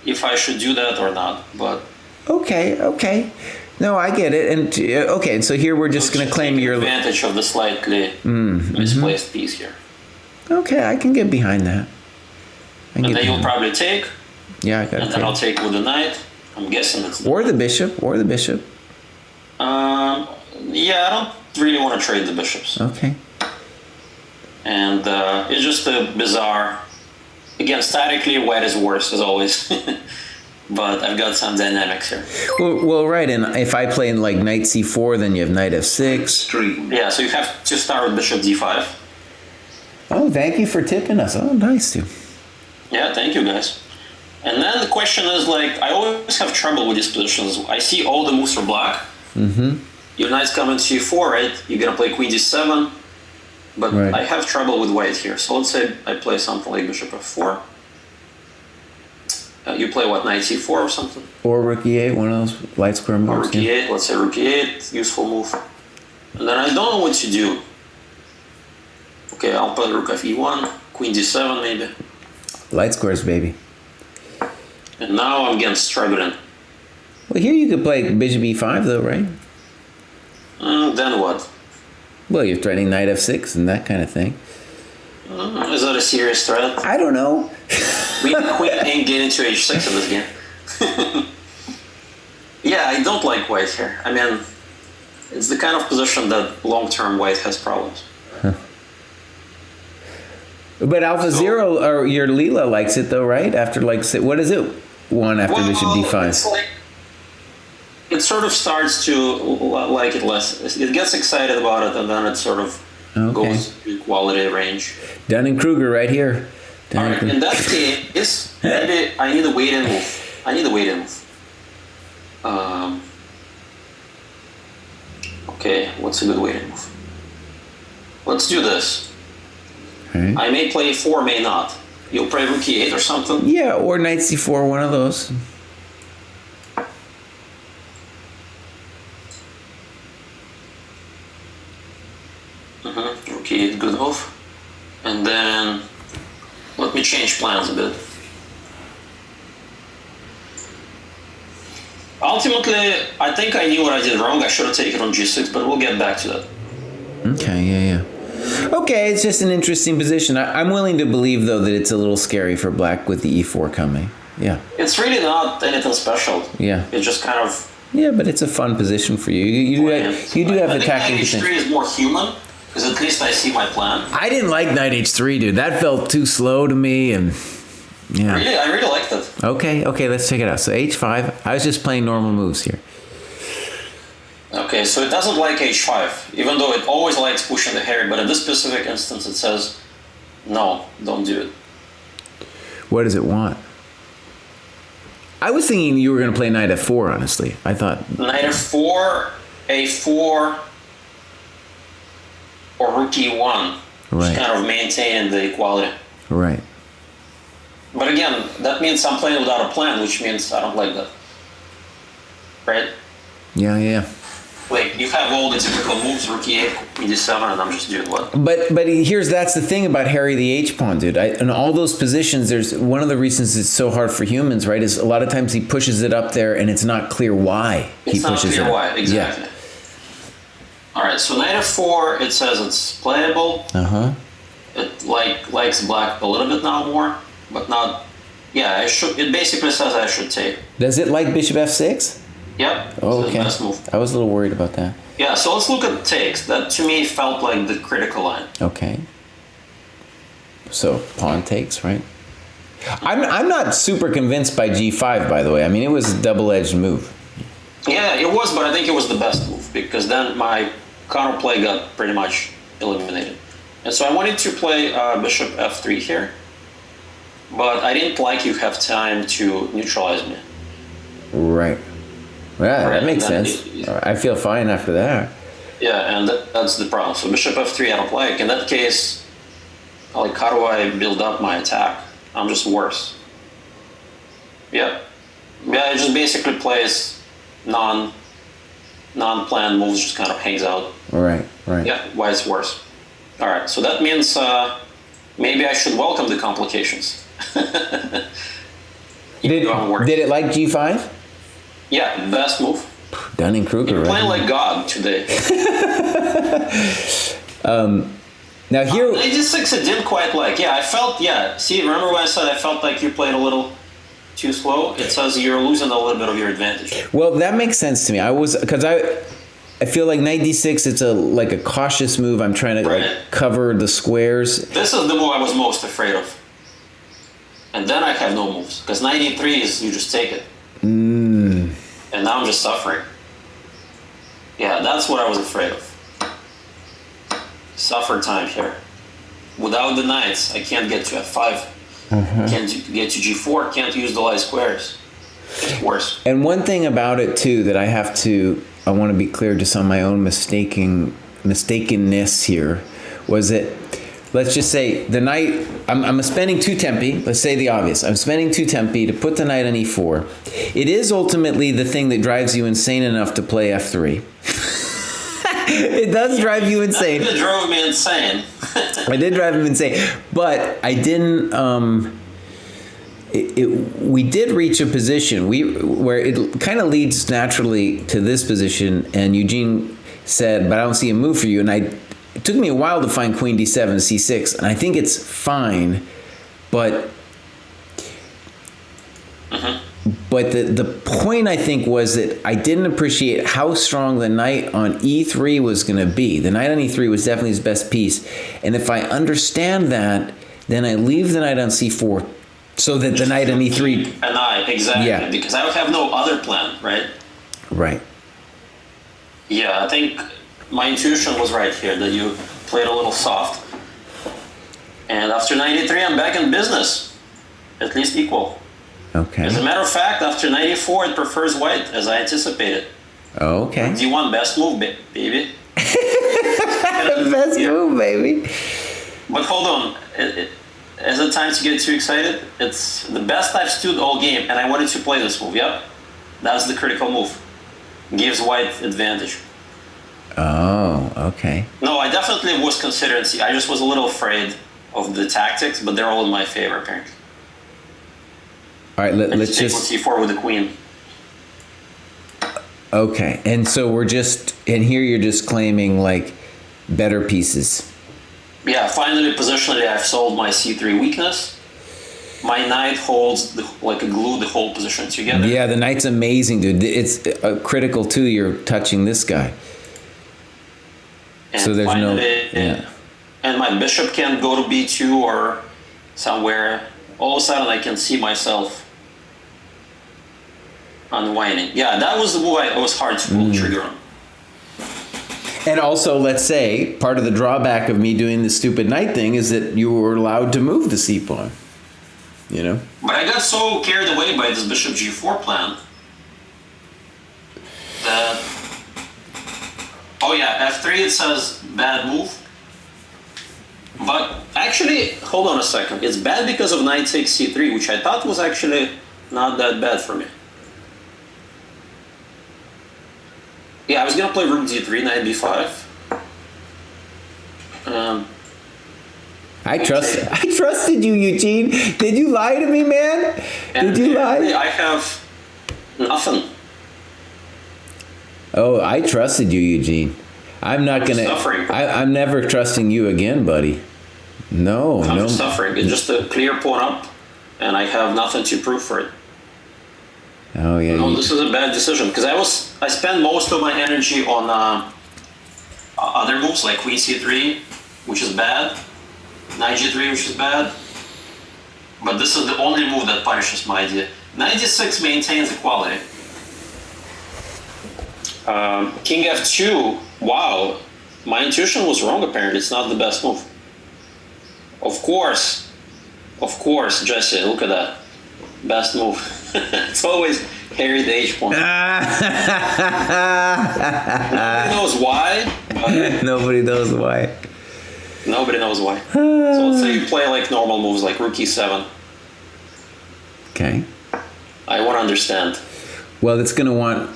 if I should do that or not, but... Okay. No, I get it. And okay, so here we're just going to claim your advantage of the slightly misplaced piece here. Okay, I can get behind that. And then you'll probably take. Yeah, I got to take. And then I'll take with the knight. I'm guessing it's... Or the bishop. Yeah, I don't really want to trade the bishops. Okay. And it's just a bizarre... Again, statically, white is worse, as always. But I've got some dynamics here. Well, right, and if I play in like knight c4, then you have knight f6. Yeah, so you have to start with bishop d5. Oh, thank you for tipping us. Oh, nice too. Yeah, thank you, guys. And then the question is, like, I always have trouble with these positions. I see all the moves for black. Mm-hmm. Your knight's coming to c4, right? You're going to play queen d7. But I have trouble with white here. So let's say I play something like bishop f4. You play what, knight c4 or something? Or rook e8, one of those light square moves. Or rook e8, let's say rook e8, useful move. And then I don't know what to do. Okay, I'll play rook f e1, queen d7 maybe. Light squares, baby. And now I'm getting struggling. Well, here you could play bishop e5 though, right? Then what? Well, you're threatening knight f6 and that kind of thing. Is that a serious threat? I don't know. Queen ain't getting to h6 in this game. Yeah, I don't like white here. I mean, it's the kind of position that long-term white has problems. Huh. But Alpha Zero, or your Leela likes it though, right? After like, what is it? One after bishop d5. It's like, it sort of starts to like it less. It gets excited about it, and then it sort of goes to equality range. Dunning-Kruger right here. All right, in that case, maybe I need a wait-in move. Okay, what's a good wait-in move? Let's do this. Okay. I may play 4, may not. You'll play rook e8 or something? Yeah, or knight c4, one of those. move. And then let me change plans a bit. Ultimately, I think I knew what I did wrong. I should have taken on g6, but we'll get back to that. Okay, yeah. Okay, it's just an interesting position. I'm willing to believe, though, that it's a little scary for black with the e4 coming. Yeah. It's really not anything special. Yeah. It's just kind of... Yeah, but it's a fun position for you. You do have attacking potential. I think knight h3 is more human, because at least I see my plan. I didn't like knight h3, dude. That felt too slow to me, and... Yeah. Really? I really liked it. Okay, let's check it out. So h5, I was just playing normal moves here. Okay, so it doesn't like h5, even though it always likes pushing the Harry, but in this specific instance it says, no, don't do it. What does it want? I was thinking you were going to play knight f4, honestly. I thought... Knight f4, a4, or rook e1. Right. Just kind of maintaining the equality. Right. But again, that means I'm playing without a plan, which means I don't like that. Right? Yeah. Wait, you have all the typical moves, rook e8, e7, and I'm just doing what? But that's the thing about Harry the H pawn, dude. In all those positions, there's one of the reasons it's so hard for humans, right? Is a lot of times he pushes it up there, and it's not clear why he pushes it. It's not clear why, exactly. Yeah. All right, so knight f4, it says it's playable. It likes black a little bit now more, but not. Yeah, it basically says I should take. Does it like bishop f6? Yep. Oh, okay. Best move. I was a little worried about that. Yeah, so let's look at takes. That to me felt like the critical line. Okay. So pawn takes, right? I'm not super convinced by g5, by the way. I mean, it was a double-edged move. Yeah, it was, but I think it was the best move because then my counterplay got pretty much eliminated. And so I wanted to play bishop f3 here, but I didn't like you have time to neutralize me. Right. Yeah, that makes sense. I feel fine after that. Yeah, and that's the problem. So bishop f3 I don't like. In that case, like, how do I build up my attack? I'm just worse. Yeah. Yeah, it just basically plays non-planned moves, just kind of hangs out. Right. Yeah, why it's worse. All right, so that means maybe I should welcome the complications. Did it like g5? Yeah, best move. Dunning-Kruger, You're right? playing like God today. Now here... Knight d6 I didn't quite like. Yeah, I felt, see, remember when I said I felt like you played a little too slow? It says you're losing a little bit of your advantage. Well, that makes sense to me. Because I feel like knight d6, it's like a cautious move. I'm trying to like cover the squares. This is the move I was most afraid of. And then I have no moves. Because knight e3 is you just take it. And now I'm just suffering. Yeah, that's what I was afraid of. Suffer time here. Without the knights, I can't get to f5. Can't get to g4. Can't use the light squares. It's worse. And one thing about it too that I want to be clear just on my own mistakenness here was that, let's just say the knight, I'm spending 2 tempi, let's say the obvious. I'm spending 2 tempi to put the knight on e4. It is ultimately the thing that drives you insane enough to play f3. It does drive you insane. It drove me insane. I did drive him insane. But I didn't... we did reach a position where it kind of leads naturally to this position, and Eugene said, but I don't see a move for you. And it took me a while to find queen d7, c6, and I think it's fine, but the point I think was that I didn't appreciate how strong the knight on e3 was going to be. The knight on e3 was definitely his best piece, and if I understand that, then I leave the knight on c4 so that the knight on e3... Exactly, yeah. Because I would have no other plan, right? Right. Yeah, I think my intuition was right here, that you played a little soft. And after knight e3, I'm back in business. At least equal. Okay. As a matter of fact, after knight e4, it prefers white, as I anticipated. Oh, okay. d1, best move, baby. Best move, baby. But hold on. Is it time to get too excited? It's the best I've stood all game, and I wanted to play this move, yep. That's the critical move. Gives white advantage. Oh, okay. No, I definitely was considering C. I just was a little afraid of the tactics, but they're all in my favor, apparently. All right, let's just take C4 with the queen. Okay, and so and here you're just claiming like better pieces. Yeah, finally, positionally, I've solved my C3 weakness. My knight holds like a glue the whole position together. Yeah, the knight's amazing, dude. It's critical too. You're touching this guy. And so there's finally, and my bishop can go to B2 or somewhere. All of a sudden, I can see myself unwinding. Yeah, that was the move it was hard to pull the trigger on. And also, let's say, part of the drawback of me doing the stupid knight thing is that you were allowed to move the c-pawn. You know? But I got so carried away by this bishop g4 plan that... Oh yeah, f3 it says bad move. But actually, hold on a second. It's bad because of knight takes c3, which I thought was actually not that bad for me. Yeah, I was gonna play rook d3, knight b5. I trusted you, Eugene. Did you lie to me, man? Did you lie? I have nothing. Oh, I trusted you, Eugene. I'm never trusting you again, buddy. No, I'm no. suffering. It's just a clear pawn up, and I have nothing to prove for it. Oh yeah. No, this is a bad decision because I spent most of my energy on other moves like queen c3, which is bad, knight g3, which is bad. But this is the only move that punishes my idea. Knight d6 maintains equality. King f2. Wow, my intuition was wrong. Apparently, it's not the best move. Of course, Jesse. Look at that, best move. It's always carry the h pawn. Nobody knows why. Nobody knows why. Nobody knows why. So let's say you play like normal moves like rook e7. Okay. I want to understand. Well, it's going to want...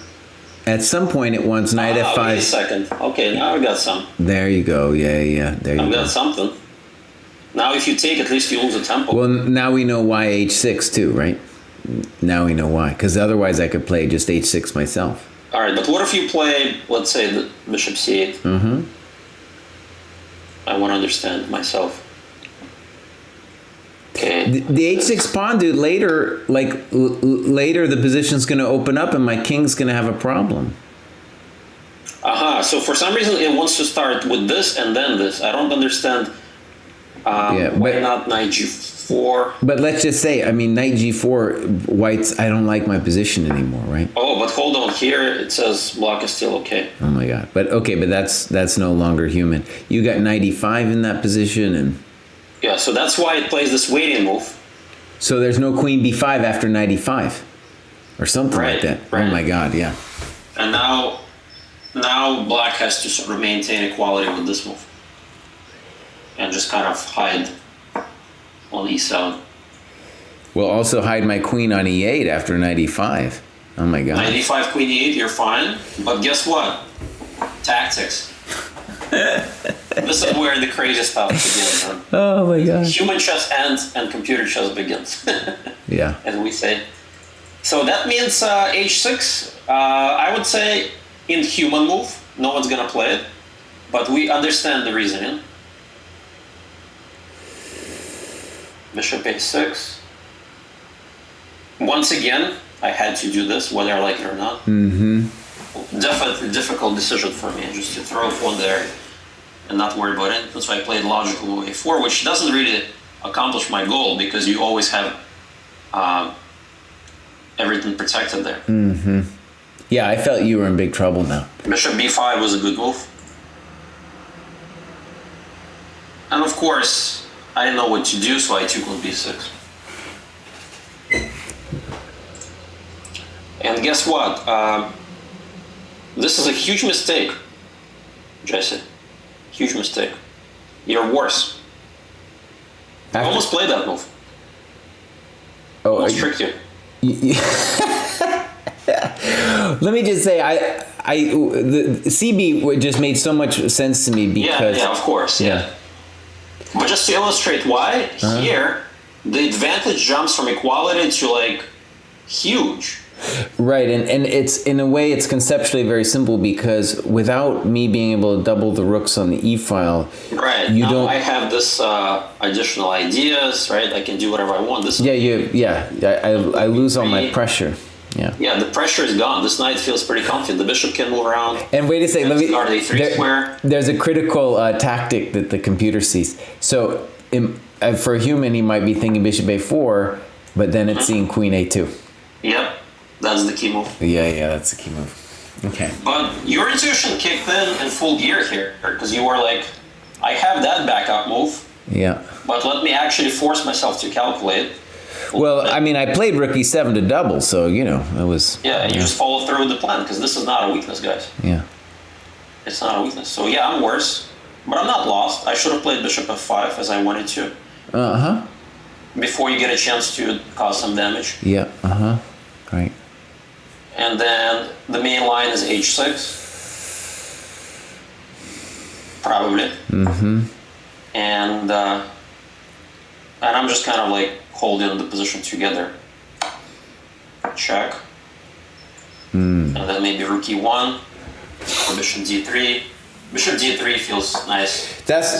At some point, it wants knight f5. Wait a second. Okay, now I got some. There you go. Yeah. There you go. I've got something. Now, if you take, at least you lose a tempo. Well, now we know why h6 too, right? Now we know why. Because otherwise, I could play just h6 myself. All right, but what if you play, let's say, the bishop c8? Mm-hmm. I want to understand myself. Okay. The h6 pawn, dude, later the position's going to open up and my king's going to have a problem. So for some reason it wants to start with this and then this. I don't understand why not knight g4. But let's just say, I mean, knight g4, white's, I don't like my position anymore, right? Oh, but hold on. Here it says block is still okay. Oh my God. But okay, but that's no longer human. You got knight e5 in that position and... Yeah, so that's why it plays this waiting move. So there's no queen b5 after knight e5 or something like that. Right. Oh my God, yeah. And now black has to sort of maintain equality with this move. And just kind of hide on e7. Well, also hide my queen on e8 after knight e5. Oh my God. Knight e5, queen e8, you're fine. But guess what? Tactics. This is where the crazy stuff begins. Huh? Oh my God. Human chess ends and computer chess begins. Yeah. As we say. So that means h6. I would say inhuman move. No one's gonna play it, but we understand the reasoning. Bishop h6. Once again, I had to do this, whether I like it or not. Mm-hmm. Definitely difficult decision for me, just to throw a pawn there and not worry about it. That's why I played logical move a4, which doesn't really accomplish my goal because you always have everything protected there. Mm-hmm. Yeah, I felt you were in big trouble now. Bishop b5 was a good move. And of course, I didn't know what to do, so I took on b6. And guess what? This is a huge mistake, Jesse. Huge mistake. You're worse. I almost played that move. Oh, almost tricked you. Let me just say, the CB just made so much sense to me because of course, yeah. But just to illustrate why, here the advantage jumps from equality to like huge. Right, and it's in a way it's conceptually very simple because without me being able to double the rooks on the E file, right? You now don't. I have this additional ideas, right? I can do whatever I want. This. I lose all my pressure. Yeah. Yeah, the pressure is gone. This knight feels pretty comfy. The bishop can move around. And wait a second, square. There's a critical tactic that the computer sees. So for a human, he might be thinking bishop a4, but then it's seeing queen a2. Yep, that's the key move. Yeah, that's the key move. Okay. But your intuition kicked in full gear here, because you were like, I have that backup move. Yeah. But let me actually force myself to calculate. Well, I mean, I played rook e7 to double, so, it was... Yeah, and you just follow through with the plan, because this is not a weakness, guys. Yeah. It's not a weakness. So, yeah, I'm worse, but I'm not lost. I should have played bishop f5 as I wanted to. Uh-huh. Before you get a chance to cause some damage. Yeah, uh-huh. Right. And then the main line is h6. Probably. Mm-hmm. And I'm just kind of like holding the position together. Check. And then maybe rook e1 or bishop d3. Bishop d3 feels nice.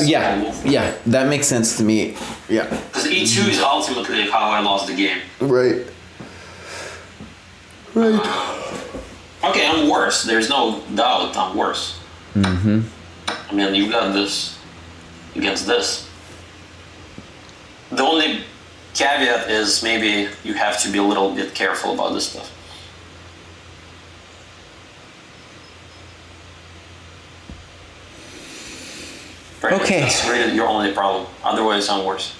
Yeah, that makes sense to me. Yeah. Because e2 is ultimately how I lost the game. Right. Okay, I'm worse. There's no doubt I'm worse. Mm-hmm. I mean, you got this against this. The only caveat is maybe you have to be a little bit careful about this stuff. Right? Okay. That's really your only problem. Otherwise, I'm worse.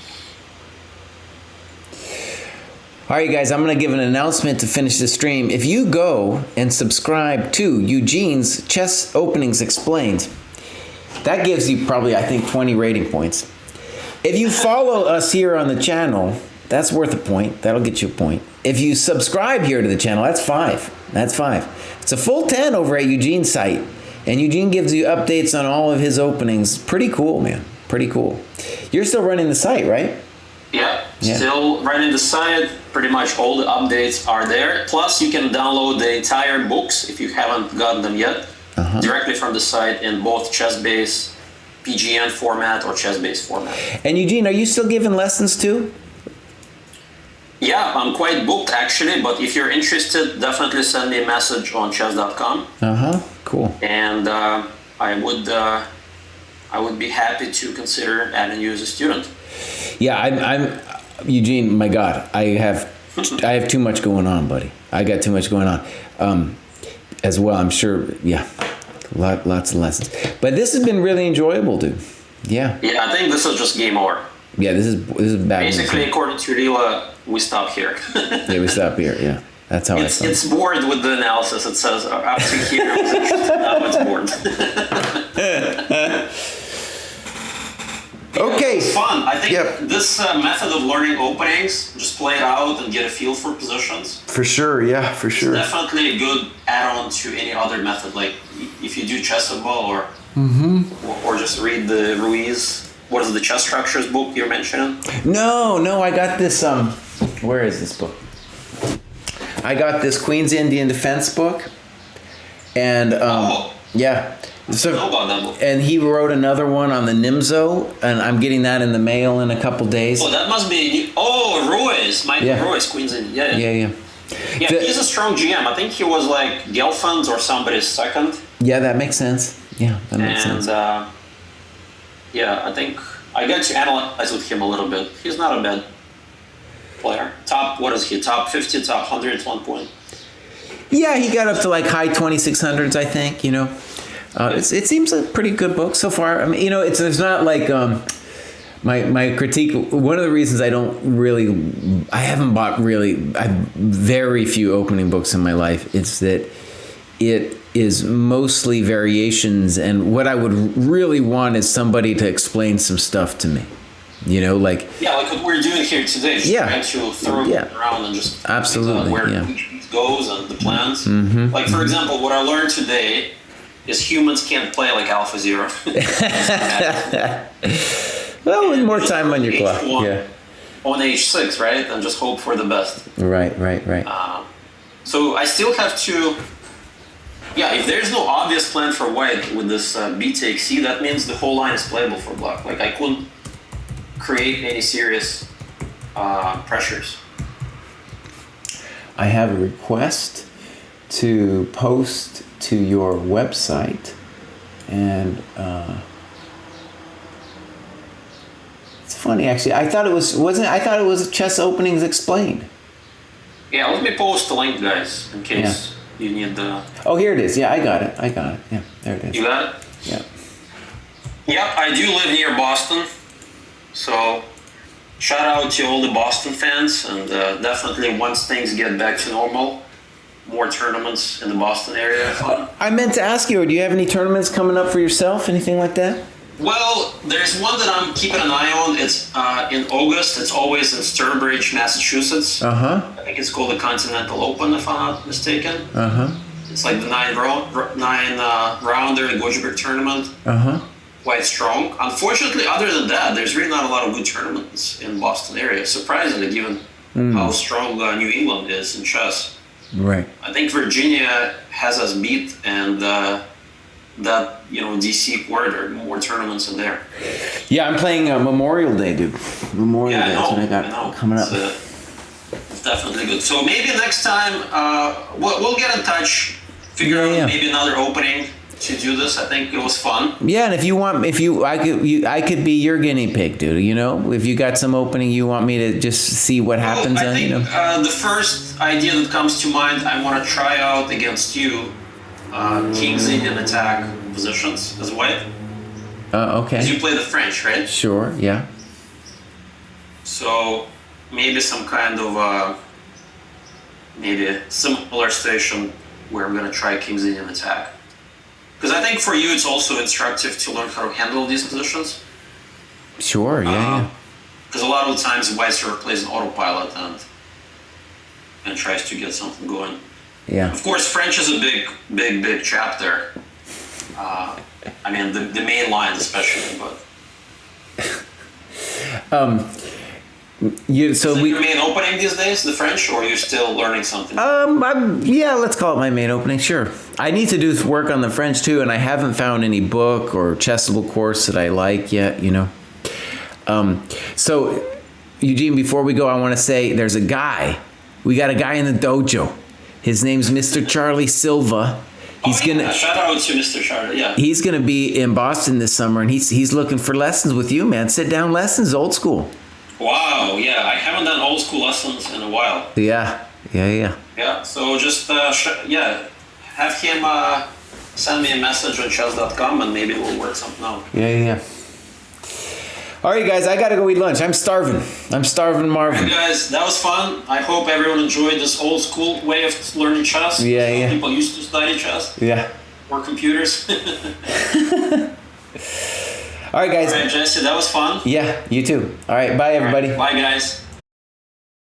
All right, guys, I'm going to give an announcement to finish the stream. If you go and subscribe to Eugene's Chess Openings Explained, that gives you probably, I think, 20 rating points. If you follow us here on the channel, that's worth a point. That'll get you a point. If you subscribe here to the channel, that's 5. That's 5. It's a full 10 over at Eugene's site. And Eugene gives you updates on all of his openings. Pretty cool, man. Pretty cool. You're still running the site, right? Yeah, still running the site. Pretty much all the updates are there. Plus, you can download the entire books if you haven't gotten them yet, directly from the site in both ChessBase PGN format or ChessBase format. And Eugene, are you still giving lessons too? Yeah, I'm quite booked actually, but if you're interested, definitely send me a message on chess.com. Cool. And I would be happy to consider adding you as a student. Yeah, I'm Eugene, my God, I have too much going on, buddy. I got too much going on. As well, I'm sure, lots of lessons. But this has been really enjoyable, dude. Yeah. Yeah, I think this is just game over. Yeah, this is bad. Basically, according to Rila, we stop here. Yeah, we stop here, yeah. That's how it's bored with the analysis. It says, up to here, it was interesting. Now it's bored. Okay. It's fun. I think this method of learning openings, just play it out and get a feel for positions. For sure, yeah, for sure. It's definitely a good add-on to any other method. Like if you do Chessable or just read the Ruiz. What is the chess structures book you're mentioning? No, I got this. Where is this book? I got this Queen's Indian Defense book, and yeah. So, I know about that book. And he wrote another one on the Nimzo, and I'm getting that in the mail in a couple days. Oh, that must be Ruiz, Michael Ruiz, Queen's Indian. Yeah, he's a strong GM. I think he was like Gelfand's or somebody's second. Yeah, that makes sense. Yeah, that makes sense. Yeah, I think I got to analyze with him a little bit. He's not a bad player. What is he? Top 50, top 100 at one point. Yeah, he got up to like high 2600s, I think, it seems a pretty good book so far. I mean, there's not like my critique. One of the reasons I haven't bought I have very few opening books in my life. It's that it is mostly variations, and what I would really want is somebody to explain some stuff to me. Like like what we're doing here today. Just trying to throw it around and just absolutely where each piece goes and the plans. Like for example, what I learned today is humans can't play like Alpha Zero. Well, with more time on your clock. On H6, right? And just hope for the best. Right. So I still have to... Yeah, if there's no obvious plan for white with this B take C, that means the whole line is playable for black. Like, I couldn't create any serious pressures. I have a request to post to your website, and it's funny actually. I thought it was Chess Openings Explained. Yeah, let me post the link, guys, in case you need the... Oh, here it is. Yeah, I got it. Yeah, there it is. You got it? Yeah. Yep, I do live near Boston, so shout out to all the Boston fans, and definitely once things get back to normal, more tournaments in the Boston area. I meant to ask you, do you have any tournaments coming up for yourself? Anything like that? Well, there's one that I'm keeping an eye on. It's in August. It's always in Sturbridge, Massachusetts. I think it's called the Continental Open, if I'm not mistaken. It's like the nine-rounder in Gojibek tournament. Quite strong. Unfortunately, other than that, there's really not a lot of good tournaments in Boston area. Surprisingly, given how strong New England is in chess. Right. I think Virginia has us beat, and that DC quarter, more tournaments in there. Yeah, I'm playing Memorial Day, dude. Memorial Day. That's what I got coming up. It's definitely good. So maybe next time we'll get in touch, figure out maybe another opening to do this. I think it was fun. Yeah, and if you want, I could be your guinea pig, dude. If you got some opening you want me to just see what happens. I think the first idea that comes to mind, I want to try out against you. King's Indian attack positions as white. Okay. Because you play the French, right? Sure, yeah. So maybe some kind of maybe a similar station where I'm going to try King's Indian attack. Because I think for you it's also instructive to learn how to handle these positions. Sure, yeah. Because a lot of the times the white server plays an autopilot and tries to get something going. Yeah. Of course, French is a big chapter. I mean, the main lines especially, but. Is it your main opening these days, the French, or are you still learning something? Let's call it my main opening. Sure. I need to do work on the French too, and I haven't found any book or Chessable course that I like yet. So, Eugene, before we go, I want to say there's a guy. We got a guy in the dojo. His name's Mr. Charlie Silva. Shout out to Mr. Charlie. Yeah. He's gonna be in Boston this summer, and he's looking for lessons with you, man. Sit down lessons, old school. Wow. Yeah, I haven't done old school lessons in a while. Yeah. Yeah. So just have him send me a message on chess.com, and maybe we'll work something out. Yeah. All right, guys, I gotta go eat lunch. I'm starving, Marvin. All right, guys, that was fun. I hope everyone enjoyed this old school way of learning chess. Yeah. People used to study chess. Yeah. Or computers. All right, guys. All right, Jesse, that was fun. Yeah, you too. All right, bye, everybody. All right, bye, guys.